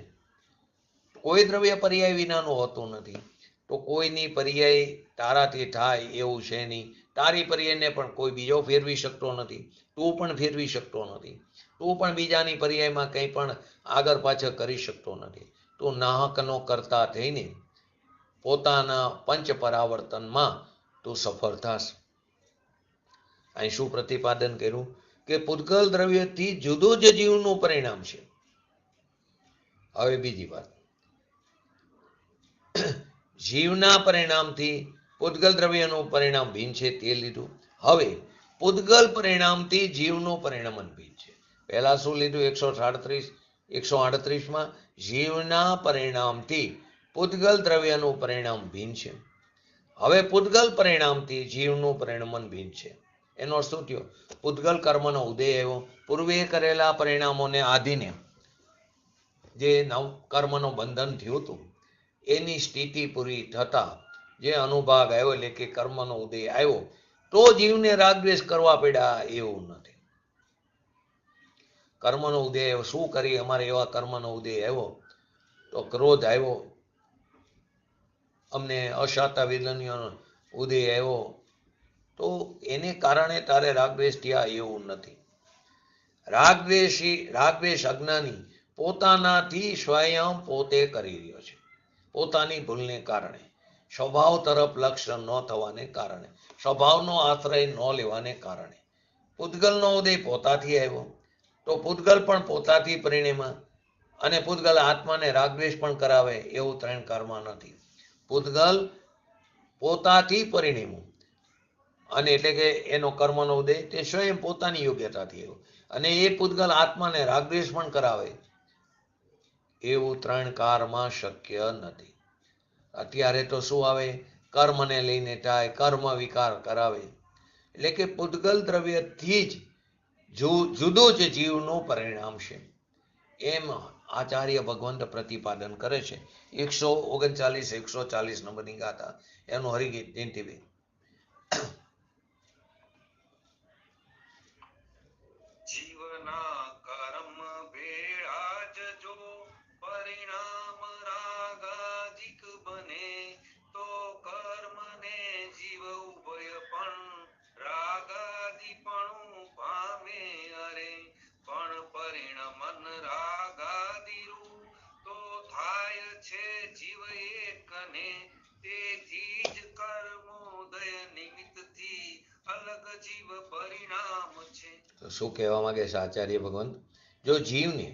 કોઈ દ્રવ્ય પર્યાય વિનાનું હોતું નથી. તો કોઈની પર્યાય તારાથી થાય એવું છે નહીં. તારી પર્યાયને પણ કોઈ બીજો ફેરવી શકતો નથી. તું પણ ફેરવી શકતો નથી. તું પણ બીજાની પર્યાયમાં કંઈ પણ આગળ પાછળ કરી શકતો નથી. તું નાહકનો કરતા થઈને પોતાના પંચ પરાવર્તનમાં તું સફળ થાશ. અહીં શું પ્રતિપાદન કર્યું કે પૂતગલ દ્રવ્યથી જુદું જ જીવનું પરિણામ છે. હવે બીજી વાત, જીવના પરિણામથી પૂતગલ દ્રવ્યનું પરિણામ ભિન્ન છે તે લીધું. હવે પૂતગલ પરિણામથી જીવનું પરિણામ ભિન્ન છે. પહેલા શું લીધું? 138માં જીવના પરિણામથી પૂતગલ દ્રવ્યનું પરિણામ ભિન્ન છે. હવે પૂતગલ પરિણામથી જીવનું પરિણામ ભિન્ન છે. એનો શું થયો? પૂતગલ કર્મનો ઉદય આવ્યો. પૂર્વે કરેલા પરિણામોને આધીને જે નવ કર્મનો બંધન થયું હતું એની સ્થિતિ પૂરી થતા જે અનુભાગ આવ્યો, એટલે કે કર્મનો ઉદય આવ્યો, તો જીવને રાગદ્વેષ કરવા પડ્યા એવું નથી. કર્મનો ઉદય આવ્યો, શું કરી? અમારે એવા કર્મનો ઉદય આવ્યો તો ક્રોધ આવ્યો, અમને અશાતા વિલનીઓનો ઉદય આવ્યો, તો એને કારણે તારે રાગદ્વેષ થયા એવું નથી. રાગદ્વેષ અજ્ઞાની પોતાનાથી સ્વયં પોતે કરી રહ્યો છે. પોતાની ભૂલને કારણે, સ્વભાવ તરફ લક્ષ્ય ન થવાને કારણે, સ્વભાવનો આશ્રય ન લેવાને કારણે પૂતગલનો ઉદય પોતાથી આવ્યો, તો પૂતગલ પણ પોતાથી પરિણમ્યા, અને પૂતગલ આત્માને રાગદ્વેષ પણ કરાવે એવું ત્રણ કર્મ નથી. પૂતગલ પોતાથી પરિણમ્યું, અને એટલે કે એનો કર્મનો ઉદય તે સ્વયં પોતાની યોગ્યતાથી આવ્યો, અને એ પૂતગલ આત્માને રાગદ્વેષ પણ કરાવે એવું ત્રણ કારમાં શક્ય નથી. અત્યારે તો શું આવે? કર્મને લઈને થાય, કર્મ વિકાર કરાવે. એટલે કે પૂતગલ દ્રવ્યથી જ જુદું જ જીવનું પરિણામ છે એમ આચાર્ય ભગવંત પ્રતિપાદન કરે છે. 139 140 નંબરની ગાથા, એનું હરિગીત જયંતિભાઈ. તો શું કહેવા માંગે છે આચાર્ય ભગવંત? જો જીવને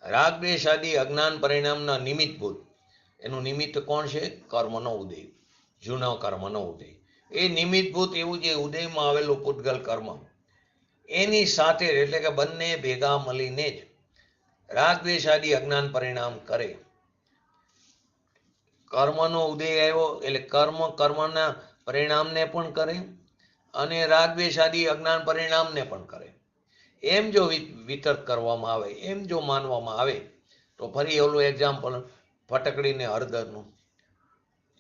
રાગદ્વેષ આદિ અજ્ઞાન પરિણામના નિમિત્તભૂત, એનું નિમિત્ત કોણ છે? કર્મનો ઉદય, જૂના કર્મનો ઉદય. એ નિમિત્તભૂત એવું જે ઉદયમાં આવેલું પૂતગલ કર્મ, એની સાથે એટલે કે બંને ભેગા મળીને જ રાગદ્વેષ આદિ અજ્ઞાન પરિણામ કરે. કર્મનો ઉદય આવ્યો એટલે કર્મના પરિણામને પણ કરે, અને રાગદ્વેષ આદિ અજ્ઞાન પરિણામને પણ કરે. એમ જો વિતર્ક કરવામાં આવે, એમ જો માનવામાં આવે, તો ફરી ઓલું એક્ઝામ્પલ ફટકડીને હળદરનું.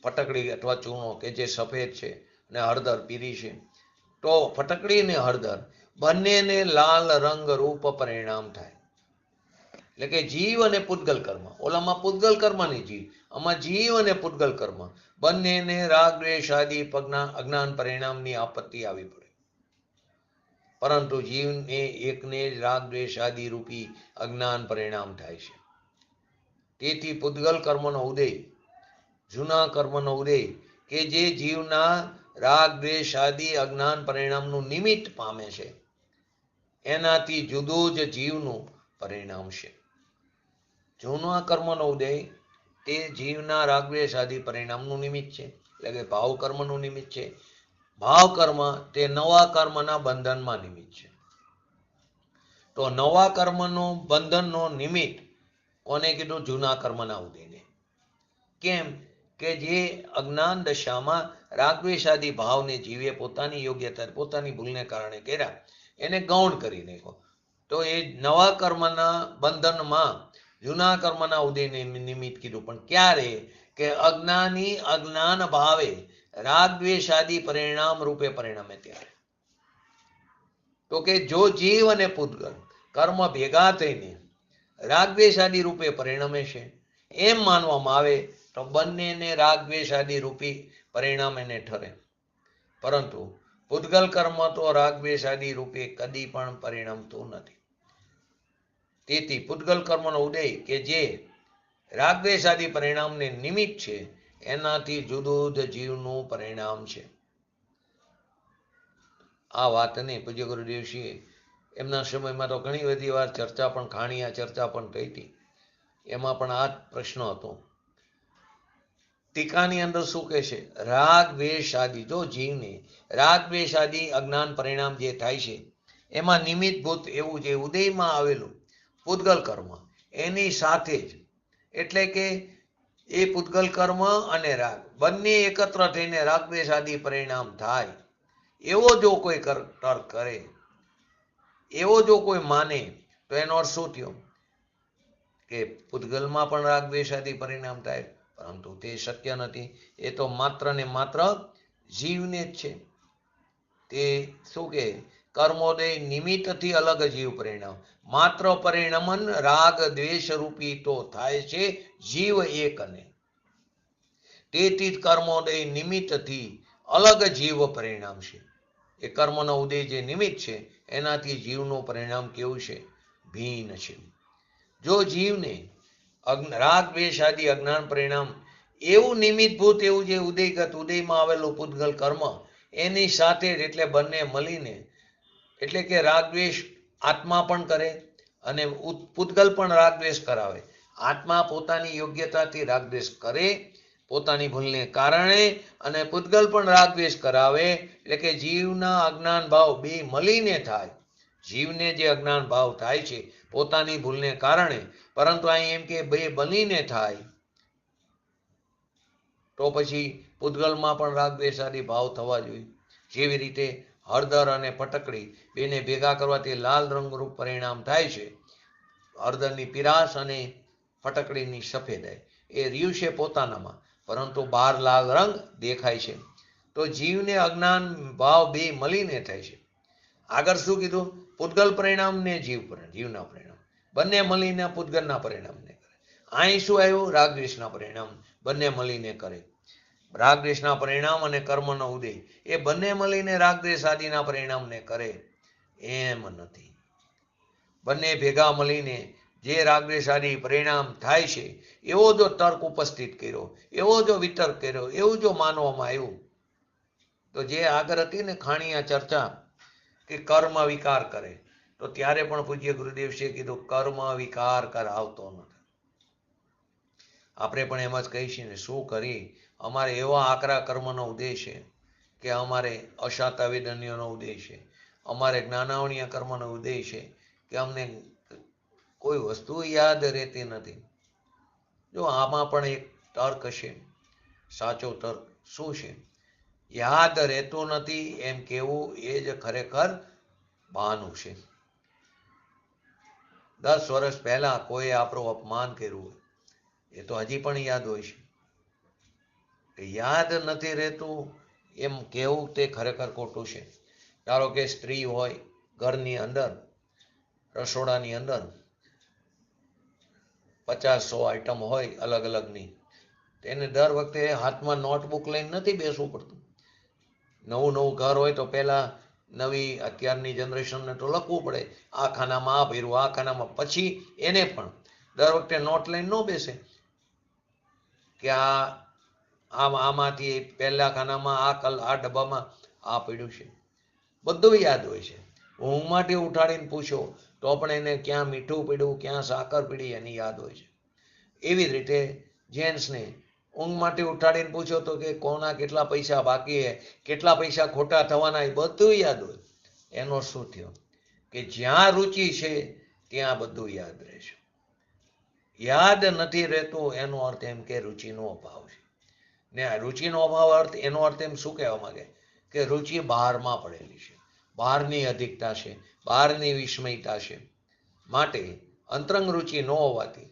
ફટકડી અથવા ચૂનો કે જે સફેદ છે ને હળદર પીરી છે, તો ફટકડી ને હળદર બંનેને લાલ રંગ રૂપ પરિણામ થાય. એટલે કે જીવ અને પૂતગલ કર્મ, ઓલામાં પૂતગલ કર્મ નહીં જીવ, આમાં જીવ અને પૂતગલ કર્મ બંનેને રાગદ્વેષ આદિ અજ્ઞાન પરિણામની આપત્તિ આવી પડે, પરંતુ જીવને એકને જ રાગદ્વેષ આદિ રૂપી અજ્ઞાન પરિણામ થાય છે. તેથી પૂતગલ કર્મનો ઉદય, જૂના કર્મનો ઉદય કે જે જીવના રાગદ્વેષ આદિ અજ્ઞાન પરિણામનું નિમિત્ત પામે છે, એનાથી જુદું જ જીવનું પરિણામ છે. જૂના કર્મનો ઉદય તે જીવના રાગદ્વેષ આદિ પરિણામનું નિમિત્ત છે, એટલે કે ભાવ કર્મનું નિમિત્ત છે. ભાવ કર્મ તે નવા કર્મના બંધનમાં નિમિત્ત છે. તો નવા કર્મનું બંધનનો નિમિત્ત કોને કીધું? જૂના કર્મના ઉદયને. કેમ કે જે અજ્ઞાન દશામાં રાગદ્વેષ આદિ ભાવને જીવે પોતાની યોગ્યતા, પોતાની ભૂલને કારણે કર્યા, એને ગૌણ કરી નાખ્યો. તો એ નવા કર્મના બંધનમાં જૂના કર્મના ઉદયને નિમિત્ત કીધું. પણ ક્યારે? કે અજ્ઞાની અજ્ઞાન ભાવે રાગદ્વેષ આદિ પરિણામ રૂપે પરિણમે ત્યારે. તો કે જો જીવ અને પૂતગલ કર્મ ભેગા થઈને રાગદ્વેષ આદિ રૂપે પરિણમે છે એમ માનવામાં આવે તો બંનેને રાગદ્વેષ આદિ રૂપી પરિણામ એને ઠરે. પરંતુ પૂતગલ કર્મ તો રાગદ્વેષ આદિ રૂપે કદી પણ પરિણમતું નથી. તેથી પૂતગલ કર્મનો ઉદય કે જે રાગદ્વેષ આદિ પરિણામને નિમિત્ત છે, એનાથી જુદું જ જીવનું પરિણામ છે. આ વાતને પૂજ્ય ગુરુદેવશ્રીએ એમના સમયમાં તો ઘણી બધી વાર ચર્ચા પણ ખાણીયા ચર્ચા પણ થઈ હતી. એમાં પણ આ જ પ્રશ્ન હતો. ટીકાની અંદર શું કહે છે? રાગ દ્વેષ આદિ, જો જીવને રાગ દ્વેષ આદિ અજ્ઞાન પરિણામ જે થાય છે એમાં નિમિત્તભૂત એવું જે ઉદયમાં આવેલું પૂતગલ કર્મ એની સાથે જ, એટલે કે એ પૂતગલ કર્મ અને રાગ બંને એકત્ર થઈને રાગ દ્વેષ આદિ પરિણામ થાય, એવો જો કોઈ તર્ક કરે, એવો જો કોઈ માને, તો એનો અર્થ શું થયો? કે પૂતગલમાં પણ રાગ દ્વેષ આદિ પરિણામ થાય, પરંતુ તે શક્ય નથી. એ તો માત્ર ને માત્ર જીવને જ છે. તે શું કે કર્મોદય નિમિત્તથી અલગ જીવ પરિણામ, માત્ર પરિણમન રાગ દ્વેષ રૂપી તો થાય છે જીવ એકને. તેથી જ કર્મોદય નિમિત્તથી અલગ જીવ પરિણામ છે. એ કર્મનો ઉદય જે નિમિત્ત છે એનાથી જીવનું પરિણામ કેવું છે? ભિન્ન છે. જો જીવને રાગ દ્વેષ આદિ અજ્ઞાન પરિણામ એવું નિમિત્તભૂત એવું જે ઉદયગત ઉદયમાં આવેલું પૂતગલ કર્મ એની સાથે જ, એટલે બંને મળીને, એટલે કે રાગ દ્વેષ આત્મા પણ કરે અને પૂતગલ પણ રાગ દ્વેષ કરાવે. આત્મા પોતાની યોગ્યતાથી રાગ દ્વેષ કરે પોતાની ભૂલને કારણે, અને પૂતગલ પણ રાગ દ્વેષ કરાવે, એટલે કે જીવના અજ્ઞાન ભાવ બે મળીને થાય. જીવને જે અજ્ઞાન ભાવ થાય છે પોતાની ભૂલને કારણે, પરંતુ અહીં એમ કે બે બનીને થાય, તો પછી પૂતગલમાં પણ રાગ દ્વેષ આદિ ભાવ થવા જોઈએ. જેવી રીતે હળદર અને ફટકડી બેને ભેગા કરવાથી લાલ રંગરૂપ પરિણામ થાય છે. હળદરની પીરાશ અને ફટકડીની સફેદાઈ એ રહ્યું છે પોતાનામાં, પરંતુ બહાર લાલ રંગ દેખાય છે. તો જીવને અજ્ઞાન ભાવ બે મળીને થાય છે. આગળ શું કીધું? પૂતગલ પરિણામ ને જીવના પરિણામ બંને મળીને પૂતગલના પરિણામને કરે. અહીં શું આવ્યું? રાગ દ્વેષના પરિણામ બંને મળીને કરે. રાગ દ્વેષના પરિણામ અને કર્મનો ઉદય એ બંને મળીને રાગ દ્વેષ આદિના પરિણામને કરે, એમ નથી. બંને ભેગા મળીને જે રાગ દ્વેષ આદિ પરિણામ થાય છે એવો જો તર્ક ઉપસ્થિત કર્યો, એવો જો વિતર્ક કર્યો, એવું જો માનવામાં આવ્યું, તો જે આગળ હતી ને ખાણીયા ચર્ચા કે કર્મ વિકાર કરે, તો ત્યારે પણ પૂજ્ય ગુરુદેવશ્રીએ કીધું કર્મ વિકાર કરાવતો નથી. આપણે પણ એમ જ કહીશું ને, શું કરી? અમારે એવા આકરા કર્મનો ઉદય છે કે અમારે અશાતા વેદન્યનો ઉદય છે, અમારે જ્ઞાનાવણીય કર્મનો ઉદય છે કે અમને કોઈ વસ્તુ યાદ રહેતી નથી. જો આમાં પણ એક તર્ક છે, સાચો તર્ક શું છે? યાદ રહેતું નથી એમ કેવું એ જ ખરેખર બહાનું છે. 10 વર્ષ પહેલા કોઈ આપણું અપમાન કર્યું હોય એ તો હજી પણ યાદ હોય છે. યાદ નથી રહેતું એમ કેવું તે ખરેખર ખોટું છે. ધારો કે સ્ત્રી હોય ઘરની અંદર, રસોડાની અંદર 50-100 આઈટમ હોય અલગ અલગની, તેને દર વખતે હાથમાં નોટબુક લઈને નથી બેસવું પડતું. નવું ઘર હોય તો પહેલા નવી અત્યારની જનરેશનને તો લખવું પડે, આ ખાનામાં આ ભર્યું, આ ખાનામાં, પછી એને પણ દર વખતે નોટ લઈને ન બેસે કે આમાંથી પહેલા ખાનામાં આ ડબ્બામાં આ પડ્યું છે. બધું યાદ હોય છે. ઊંઘમાંથી ઉઠાડીને પૂછો તો પણ એને ક્યાં મીઠું પડ્યું, ક્યાં સાકર પડી, એની યાદ હોય છે. એવી જ રીતે જેન્ટ્સને ઊંઘમાંથી ઉઠાડીને પૂછો તો કે કોના કેટલા પૈસા બાકી હે, કેટલા પૈસા ખોટા થવાના, એ બધું યાદ હોય. એનો શું થયો? કે જ્યાં રુચિ છે ત્યાં બધું યાદ રહેશે. યાદ નથી રહેતું એનો અર્થ એમ કે રુચિનો અભાવ છે. ને આ રુચિનો અભાવ એનો અર્થ એમ શું કહેવા માંગે? કે રુચિ બહારમાં પડેલી છે, બહારની અધિકતા છે, બહારની વિસ્મયતા છે. માટે અંતરંગ રુચિ ન હોવાથી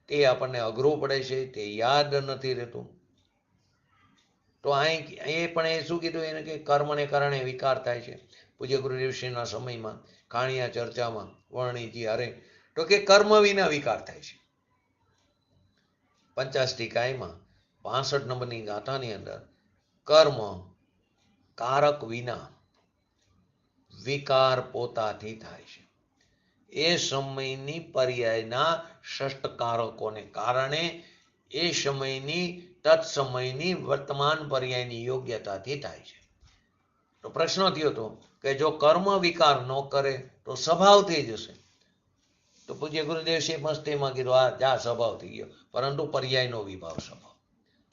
તે આપણને અઘરું પડે છે, તે યાદ નથી રહેતું. તો અહીં પણ એ શું કીધું? એને કે કર્મને કારણે વિકાર થાય છે. પૂજ્ય ગુરુદેવશ્રીના સમયમાં ખાણીયા ચર્ચામાં વર્ણીજી હારે તો કે કર્મ વિના વિકાર થાય છે. 50 ટીકાઈમાં 65 નંબરની ગાથાની અંદર કર્મ કારક વિના વિકાર પોતાથી થાય છે. એ સમયની પર્યાયના ષષ્ટકારકોને કારણે એ સમયની તત્સમયની વર્તમાન પર્યાયની યોગ્યતાથી થાય છે. તો પ્રશ્ન થયો હતો કે જો કર્મ વિકાર ન કરે તો સ્વભાવ થઈ જશે. તો પૂજ્ય ગુરુદેવશ્રી મસ્તીમાં કીધું આ જા સ્વભાવ થઈ ગયો, પરંતુ પર્યાયનો વિભાવ સ્વભાવ,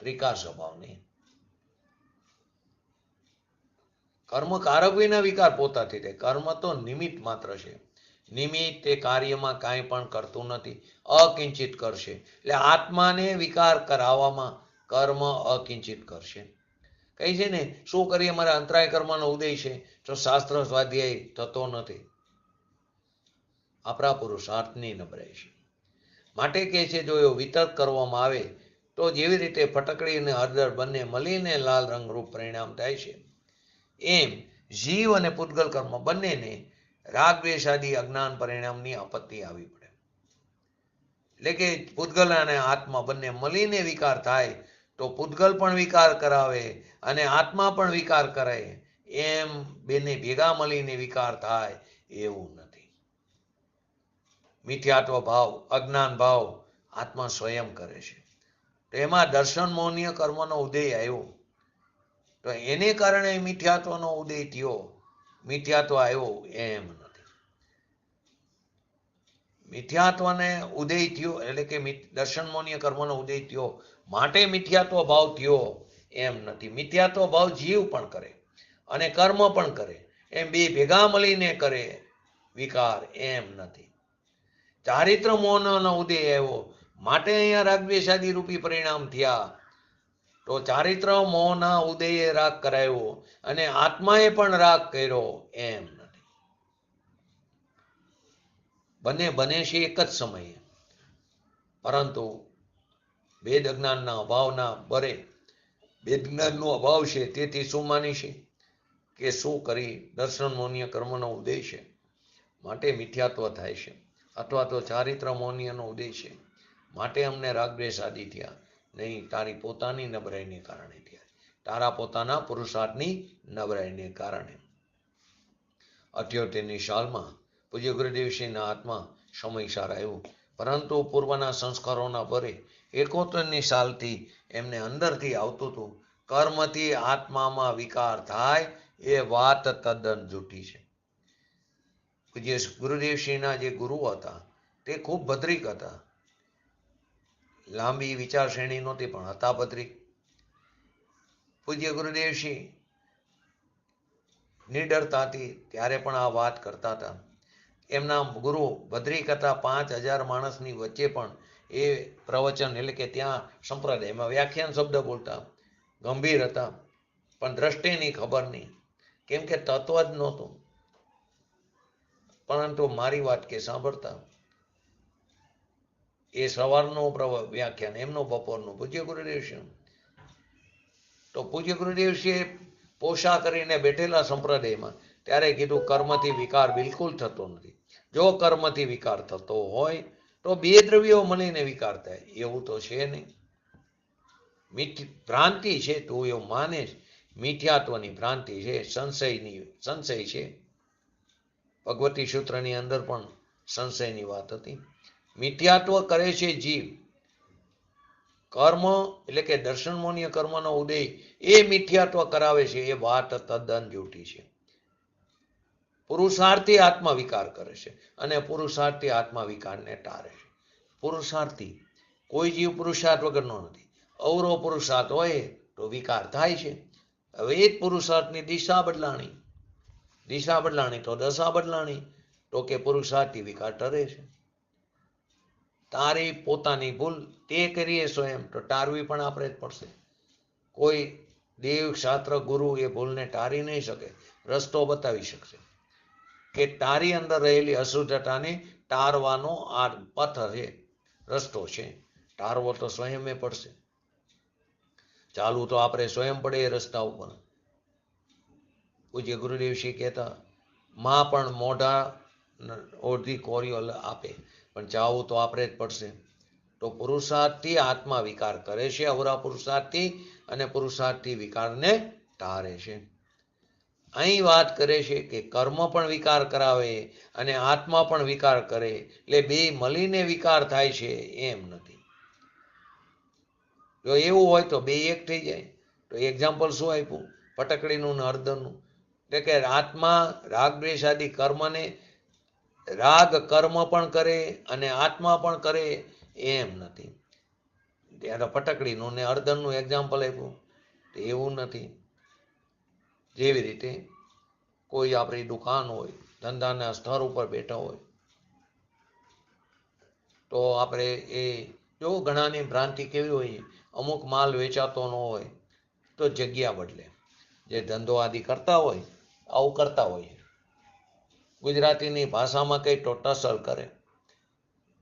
ત્રિકાર સ્વભાવ નહીં. કર્મ કારક વિના વિકાર પોતાથી થાય. કર્મ તો નિમિત્ત માત્ર છે. નિમિત્ત તે કાર્યમાં કાંઈ પણ કરતું નથી, અકિંચિત કરશે. એટલે આત્માને વિકાર કરાવવામાં કર્મ અકિંચિત કરશે. કઈ છે ને શું કરીએ, મારા અંતરાય કર્મનો ઉદય છે તો શાસ્ત્ર સ્વાધ્યાય થતો નથી. આપણા પુરુષાર્થની નબળાઈ છે. માટે કહે છે જો એવો વિતર્ક કરવામાં આવે તો જેવી રીતે ફટકડી અને હળદર બંને મળીને લાલ રંગરૂપ પરિણામ થાય છે, એમ જીવ અને પૂતગલ કર્મ બંનેને રાગ દ્વેષ આદિ અજ્ઞાન પરિણામની આપત્તિ આવી પડે. એટલે કે પૂતગલ અને આત્મા બંને મળીને વિકાર થાય તો પૂતગલ પણ વિકાર કરાવે અને આત્મા પણ વિકાર કરે, એમ બેને ભેગા મળીને વિકાર થાય એવું નથી. મિથ્યાત્વ ભાવ, અજ્ઞાન ભાવ આત્મા સ્વયં કરે છે. તો એમાં દર્શન મૌન્ય કર્મનો ઉદય આવ્યો તો એને કારણે મિથ્યાત્વનો ઉદય થયો, મિથ્યાત્વ આવ્યો એમ નથી. મિથ્યાત્વને ઉદય થયો એટલે કે દર્શન મૌન્ય કર્મનો ઉદય થયો માટે મિથ્યાત્વ ભાવ થયો એમ નથી. મિથ્યાત્વ ભાવ જીવ પણ કરે અને કર્મ પણ કરે, એમ બે ભેગા મળીને કરે વિકાર એમ નથી. ચારિત્ર મોહનો ઉદય આવ્યો માટે અહીંયા રાગદ્વેષાદી રૂપી પરિણામ થયા. તો ચારિત્ર મોહના ઉદયે રાગ કરાયો અને આત્માએ પણ રાગ કર્યો એમ નથી. બંને બને છે એક જ સમયે, પરંતુ વેદ જ્ઞાનના અભાવના બરે વેદ જ્ઞાનનો અભાવ છે. તેથી શું માની છે કે શું કરી દર્શન મૌન્ય કર્મનો ઉદય છે માટે મિથ્યાત્વ થાય છે, અથવા તો ચારિત્ર મૌન્યનો ઉદય છે માટે અમને રાગદ્વેષ આદિ થયા નહીં. તારી પોતાની નબળાઈને કારણે થયા, તારા પોતાના પુરુષાર્થની નબળાઈને કારણે. 78ની સાલમાં પૂજ્ય ગુરુદેવશ્રીના આત્મા સમયસાર આવ્યું, પરંતુ પૂર્વના સંસ્કારોના ભરે 71ની સાલથી એમને અંદરથી આવતું હતું કર્મથી આત્મામાં વિકાર થાય એ વાત તદ્દન જૂઠી છે. પૂજ્ય ગુરુદેવશ્રીના જે ગુરુ હતા તે ખૂબ ભદ્રિક હતા. લાંબી વિચાર શ્રેણી નહોતી પણ હતા ભદ્રિક. પૂજ્ય ગુરુદેવશ્રી નિડરતાથી ત્યારે પણ આ વાત કરતા હતા. એમના ગુરુ ભદ્રિક હતા, 5000 માણસની વચ્ચે પણ એ પ્રવચન એટલે કે ત્યાં સંપ્રદાયમાં વ્યાખ્યાન શબ્દ બોલતા, ગંભીર હતા, પણ દ્રષ્ટિની ખબર નહીં, કેમ કે તત્વ જ નહોતું. પરંતુ મારી વાત કે સાંભળતા એ સવારનું વ્યાખ્યાન એમનું બપોરનું પૂજ્ય ગુરુદેવશ્રી. તો પૂજ્ય ગુરુદેવશ્રીએ પોષા કરીને બેઠેલા સંપ્રદાયમાં ત્યારે કીધું કર્મથી વિકાર બિલકુલ થતો નથી. જો કર્મથી વિકાર થતો હોય તો બે દ્રવ્યો મળીને વિકાર થાય, એવું તો છે નહીં. ભ્રાંતિ છે, તું એવું માને છે, મિથ્યાત્વની ભ્રાંતિ છે, સંશય છે. ભગવતી સૂત્રની અંદર પણ સંશયની વાત હતી. મિથ્યાત્વ કરે છે જીવ. કર્મ એટલે કે દર્શન મૌન્ય કર્મનો ઉદય એ મિથ્યાત્વ કરાવે છે, એ વાત તદ્દન જૂઠી છે. પુરુષાર્થી આત્મા વિકાર કરે છે અને પુરુષાર્થી આત્મા વિકારને ટાળે છે. પુરુષાર્થી કોઈ જીવ પુરુષાર્થ વગરનો નથી. અવરો પુરુષાર્થ હોય તો વિકાર થાય છે. હવે એ જ પુરુષાર્થની દિશા બદલાણી તો દશા બદલાણી. તો કે પુરુષાર્થી વિકાર ટરે છે. તારી પોતાની ભૂલ તે કરીએ સ્વયં તો ટાળવી પણ આપણે જ પડશે. કોઈ દેવ શાસ્ત્ર ગુરુ એ ભૂલને ટાળી નહીં શકે, રસ્તો બતાવી શકશે કે તારી અંદર રહેલી અશુદ્ધતાને ટાળવાનો આ પથ છે, રસ્તો છે. ટાળવો તો સ્વયં પડશે. ચાલવું તો આપણે સ્વયં પડે એ રસ્તા ઉપર. પૂજ્ય ગુરુદેવશ્રી કહેતા, માં પણ મોઢા ઓઢી કોરીઓ આપે, પણ ચાહવું તો આપણે જ પડશે. તો પુરુષાર્થથી આત્મા વિકાર કરે છે, અવરા પુરુષાર્થથી, અને પુરુષાર્થથી વિકારને ટાળે છે. અહીં વાત કરે છે કે કર્મ પણ વિકાર કરાવે અને આત્મા પણ વિકાર કરે, એટલે બે મળીને વિકાર થાય છે એમ નથી. જો એવું હોય તો બે એક થઈ જાય. તો એક્ઝામ્પલ શું આપ્યું? ફટકડીનું ને હળદરનું. એટલે કે આત્મા રાગ દ્વેષ આદિ કર્મને રાગ કર્મ પણ કરે અને આત્મા પણ કરે એમ નથી. ત્યારે ફટકડીનું ને હળદરનું એક્ઝામ્પલ આપ્યું. એવું નથી. જેવી રીતે કોઈ આપણી દુકાન હોય, ધંધાના સ્તર ઉપર બેઠા હોય, તો આપણે એ જો ઘણાની ભ્રાંતિ કેવી હોય, અમુક માલ વેચાતો ન હોય તો જગ્યા બદલે. જે ધંધો આદિ કરતા હોય આવું કરતા હોય. ગુજરાતીની ભાષામાં કંઈ તો ટસલ કરે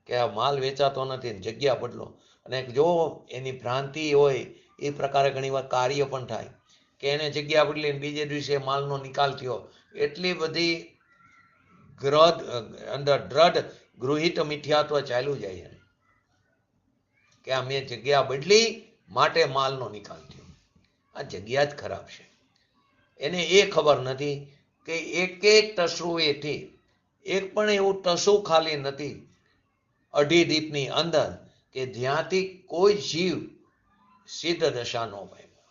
કે આ માલ વેચાતો નથી, જગ્યા બદલો. અને જો એની ભ્રાંતિ હોય એ પ્રકારે ઘણીવાર કાર્ય પણ થાય કે એને જગ્યા બદલીને બીજે દિવસે માલનો નિકાલ થયો. એટલી બધી અંદર દ્રઢ ગૃહિત મિથ્યાત્વ ચાલ્યું જાય કે આ મેં જગ્યા બદલી માટે માલનો નિકાલ થયો. આ જગ્યા જ ખરાબ છે. એને એ ખબર નથી કે એક એક ટસુએથી એક પણ એવું ટસુ ખાલી નથી અઢી દીપની અંદર કે જ્યાંથી કોઈ જીવ સિદ્ધ દશા ન પામ્યો,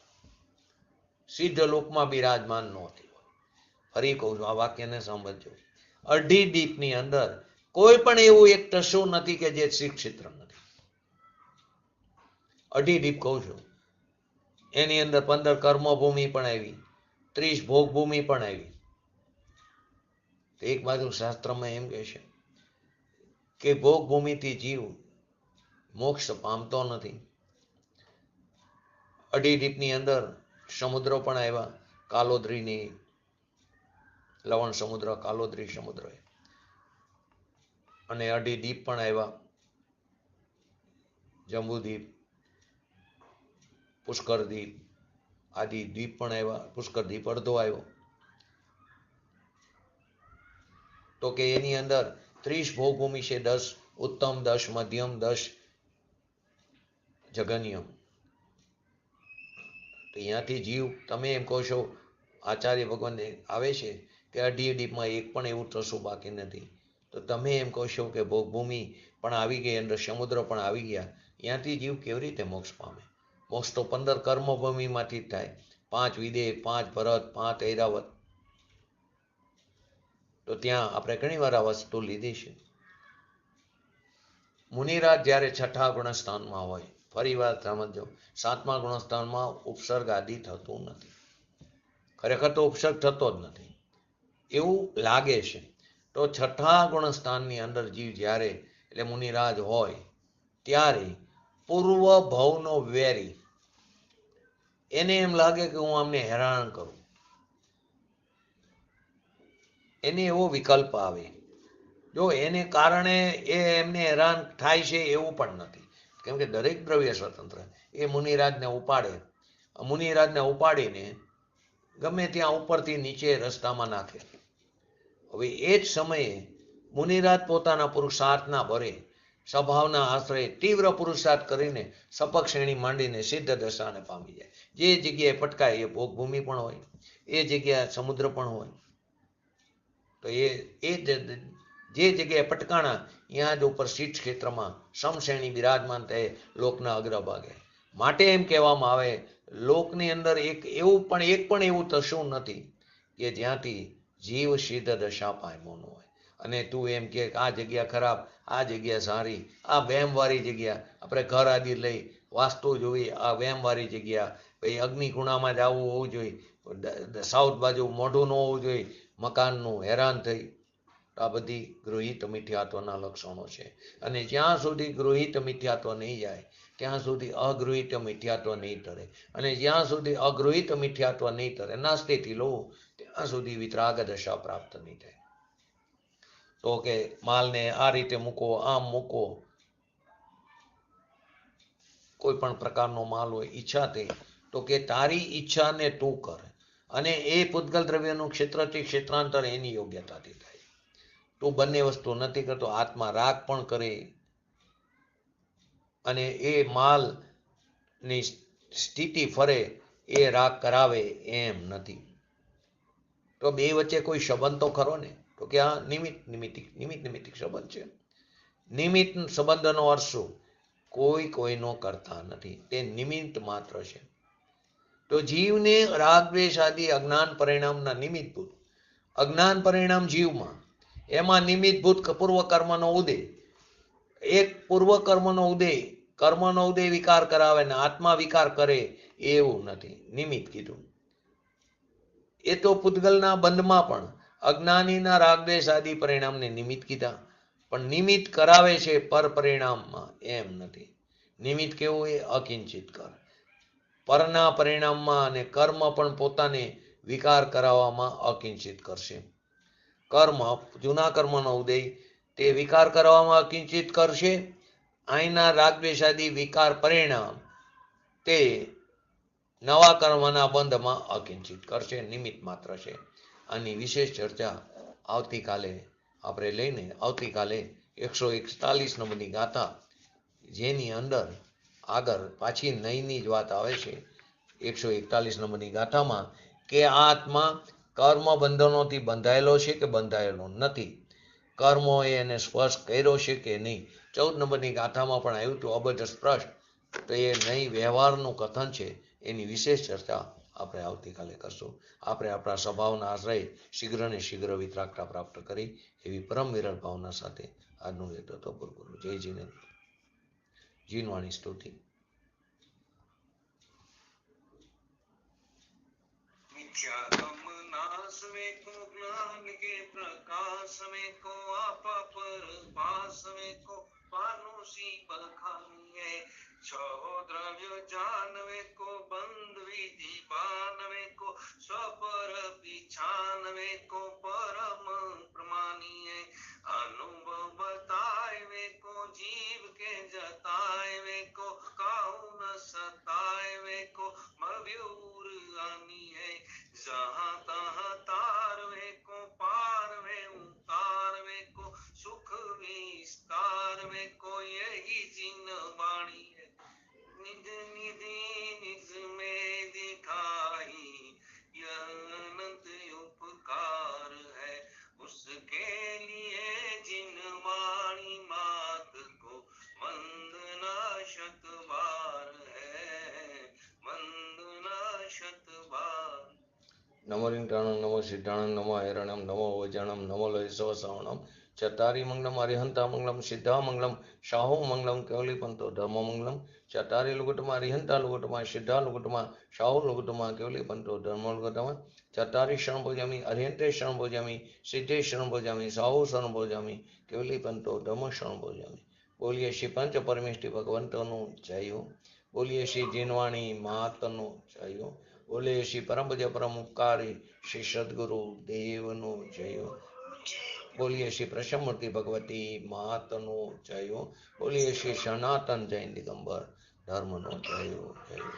સિદ્ધ લોકમાં બિરાજમાન નહોતી. ફરી કહું છું, આ વાક્યને સમજજો. અઢી દીપની અંદર કોઈ પણ એવું એક ટસુ નથી કે જે શિક્ષિત નથી. અઢી દીપ કહું છું. એની અંદર 15 કર્મભૂમિ પણ આવી, 30 ભોગભૂમિ પણ આવી. એક બાજુ શાસ્ત્રમાં એમ કહે છે કે ભોગભૂમિથી જીવ મોક્ષ પામતો નથી. અઢી દીપની અંદર સમુદ્ર પણ આવ્યા, કાલોદરીની, લવણ સમુદ્ર, કાલોદરી સમુદ્ર, અને અઢી દીપ પણ આવ્યા, જંબુદીપ, પુષ્કર દીપ આદિ દ્વીપ પણ આવ્યા. પુષ્કર દીપ અડધો આવ્યો. તો કે એની અંદર 30 ભોગભૂમિ છે, 10 ઉત્તમ, 10 મધ્યમ, 10 જગન્યમ. તો અહીંયાથી જીવ, તમે એમ કહો છો, આચાર્ય ભગવાન આવે છે કે અઢી દીપમાં એક પણ એવું ટસું બાકી નથી. તો તમે એમ કહો છો કે ભોગભૂમિ પણ આવી ગઈ, અંદર સમુદ્ર પણ આવી ગયા. ત્યાંથી જીવ કેવી રીતે મોક્ષ પામે? મોક્ષ તો 15 કર્મભૂમિમાંથી જ થાય. 5 વિદેહ, 5 ભરત, 5 ઐરાવત. તો ત્યાં આપણે ઘણી વાર આ વસ્તુ લીધી છે. મુનિરાજ જ્યારે 6ઠા ગુણસ્થાનમાં હોય, ફરી વાર સમજો, 7મા ગુણસ્થાનમાં ઉપસર્ગ આદિ થતું નથી. ખરેખર તો ઉપસર્ગ થતો જ નથી એવું લાગે છે. તો 6ઠા ગુણસ્થાનની અંદર જીવ જ્યારે, એટલે મુનિરાજ હોય ત્યારે પૂર્વ ભવનો વેરી, એને એમ લાગે કે હું આમને હેરાન કરું. એને એવો વિકલ્પ આવે. જો એને કારણે એ એમને હેરાન થાય છે એવું પણ નથી, કેમ કે દરેક દ્રવ્ય સ્વતંત્ર. એ મુનિરાજને ઉપાડે, મુનિરાજને ઉપાડીને ગમે ત્યાં ઉપરથી નીચે રસ્તામાં નાખે. હવે એ જ સમયે મુનિરાજ પોતાના પુરુષાર્થના ભરે, સ્વભાવના આશ્રય તીવ્ર પુરુષાર્થ કરીને સપક શ્રેણી માંડીને સિદ્ધ દશાને પામી જાય. જે જગ્યાએ પટકાય એ ભોગભૂમિ પણ હોય, એ જગ્યાએ સમુદ્ર પણ હોય. તો એ જે જગ્યાએ પટકાણા ત્યાં જ ઉપર શીત ક્ષેત્રમાં સમશ્રેણી બિરાજમાન થયે લોકના અગ્રભાગે. માટે એમ કહેવામાં આવે, લોકની અંદર એક પણ એવું તશું નથી કે જ્યાંથી જીવ સિદ્ધ દશા પામ્યો ન હોય. અને તું એમ કે આ જગ્યા ખરાબ, આ જગ્યા સારી, આ વહેમવાળી જગ્યા. આપણે ઘર આદિ લઈ વાસ્તુ જોઈ, આ વહેમવાળી જગ્યા, ભાઈ અગ્નિ ખૂણામાં જ આવવું હોવું જોઈએ, સાઉથ બાજુ મોઢું ન હોવું જોઈએ મકાનનું, હેરાન થઈ. આ બધી ગૃહિત મિથ્યાત્વના લક્ષણો છે. અને જ્યાં સુધી ગૃહિત મિથ્યાત્વ નહીં જાય ત્યાં સુધી અગૃહિત મિથ્યાત્વ નહીં તરે. અને જ્યાં સુધી અગૃહિત મિથ્યાત્વ નહીં તરે, નાસ્તિથી લો, ત્યાં સુધી વિતરાગ દશા પ્રાપ્ત નહીં થાય. તો કે માલને આ રીતે મૂકો, આમ મૂકો, કોઈ પણ પ્રકારનો માલ હોય ઈચ્છાથી, તો કે તારી ઈચ્છાને તું કર. અને એ પૂતગલ દ્રવ્યનું ક્ષેત્રથી ક્ષેત્રાંતર એની યોગ્યતાથી થાય. તું બંને વસ્તુ નથી કરતો. આત્મા રાગ પણ કરે અને એ માલની સ્થિતિ ફરે એ રાગ કરાવે એમ નથી. તો બે વચ્ચે કોઈ સંબંધ તો ખરો ને? તો કે આ નિમિત્તિક સંબંધ છે. નિમિત્ત સંબંધનો અર્થ શું? કોઈ કોઈનો કરતા નથી, તે નિમિત્ત માત્ર છે. તો જીવને રાગ દ્વેષ આદિ અજ્ઞાન પરિણામના નિમિત્તભૂત, અજ્ઞાન પરિણામ જીવમાં, એમાં નિમિત્તભૂત પૂર્વ કર્મનો ઉદય, એક પૂર્વ કર્મનો ઉદય વિકાર કરાવે ને આત્મા વિકાર કરે એવું નથી, નિમિત્ત કીધું. એ તો પૂતગલના બંધમાં પણ અજ્ઞાનીના રાગદ્વેષ આદિ પરિણામને નિમિત્ત કીધા, પણ નિમિત્ત કરાવે છે પર પરિણામમાં એમ નથી. નિમિત્ત કેવું? એ અકિંચિત કર, પરના પરિણામમાં અને કર્મ પણ પોતાને વિકાર કરાવવામાં અકિંચિત કરશે. કર્મ, જૂના કર્મનો ઉદય, તે વિકાર કરવામાં અકિંચિત કરશે. અહીંના રાગદ્વેષાદી વિકાર પરિણામ તે નવા કર્મના બંધમાં અકિંચિત કરશે, નિમિત્ત માત્ર છે. આની વિશેષ ચર્ચા આવતીકાલે આપણે લઈને, આવતીકાલે 141 નંબરની ગાથા, જેની અંદર આગળ પાછી નઈની જ વાત આવે છે 141 નંબરની ગાથામાં, કે આ આત્મા કર્મ બંધનોથી બંધાયેલો છે કે બંધાયેલો નથી, કર્મોએ એને સ્પર્શ કર્યો છે કે નહીં. 14 નંબરની ગાથામાં પણ આવ્યું હતું અબજ સ્પષ્ટ. તો એ નહીં વ્યવહારનું કથન છે, એની વિશેષ ચર્ચા આપણે આવતીકાલે કરશું. આપણે આપણા સ્વભાવના આશ્રય શીઘ્ર ને શીઘ્ર વિતરાગતા પ્રાપ્ત કરી એવી પરમ વિરલ ભાવના સાથે આજનું હેતુ પૂરું કરું. જય જીને જીનવાણી સ્તુતિ. नाश में को ज्ञान के प्रकाश में को आपा पर पास में को पानुषी बखानिए छो द्रव्य जानवे को बंद विधि बानवे को स्वपर पिछानवे को परम प्रमाणिए अनुभव बताए को जीव के जताए को काउ न सताए को मव्यूर आनी है जहाँ तहाँ तारवे को पारवे उतारवे को सुख विस्तारवे को यही जिन वाणी है निज निधि निज में दिखाई यह अनंत उपकार है उसके लिए जिन वाणी मात को वंदना शत बार है वंदना शत बार. नमो रिंगटाणं नमो सिद्धाणं नमो ऐरणं नमो वजणं नमो लोय सवसावणं चतारी मंगलम अरिहंता मंगलम सिद्धा मंगलम शाहु मंगलम केवलीपंतो धर्म मंगलम चतारी लुगुटमा अरिहंता लुगुटमा सिद्धा लुगुटमा शाहु लुगुटमा केवलीपंतो धर्म लुगुटमा चतारी शरण भोजामी अरिहंते शरण भोजामी सिद्धे शरण भोजामी शाहु शरण भोजामी केवलीपंतो धर्म शरण भोजामी. बोलिए श्री पंच परमेष्टि भगवंतोનું જય હો. બોલીએ શ્રી જીનવાણી માતનું જય હો. બોલીએ શ્રી પરમ પૂજ્ય પરમ ઉપકારી શ્રી સદગુરુ દેવનું જય હો. બોલીએ શ્રી પ્રસન્નમૂર્તિ ભગવતી માતનું જય હો. બોલીએ શ્રી સનાતન જૈન દિગંબર ધર્મનો જય હો. જય હો.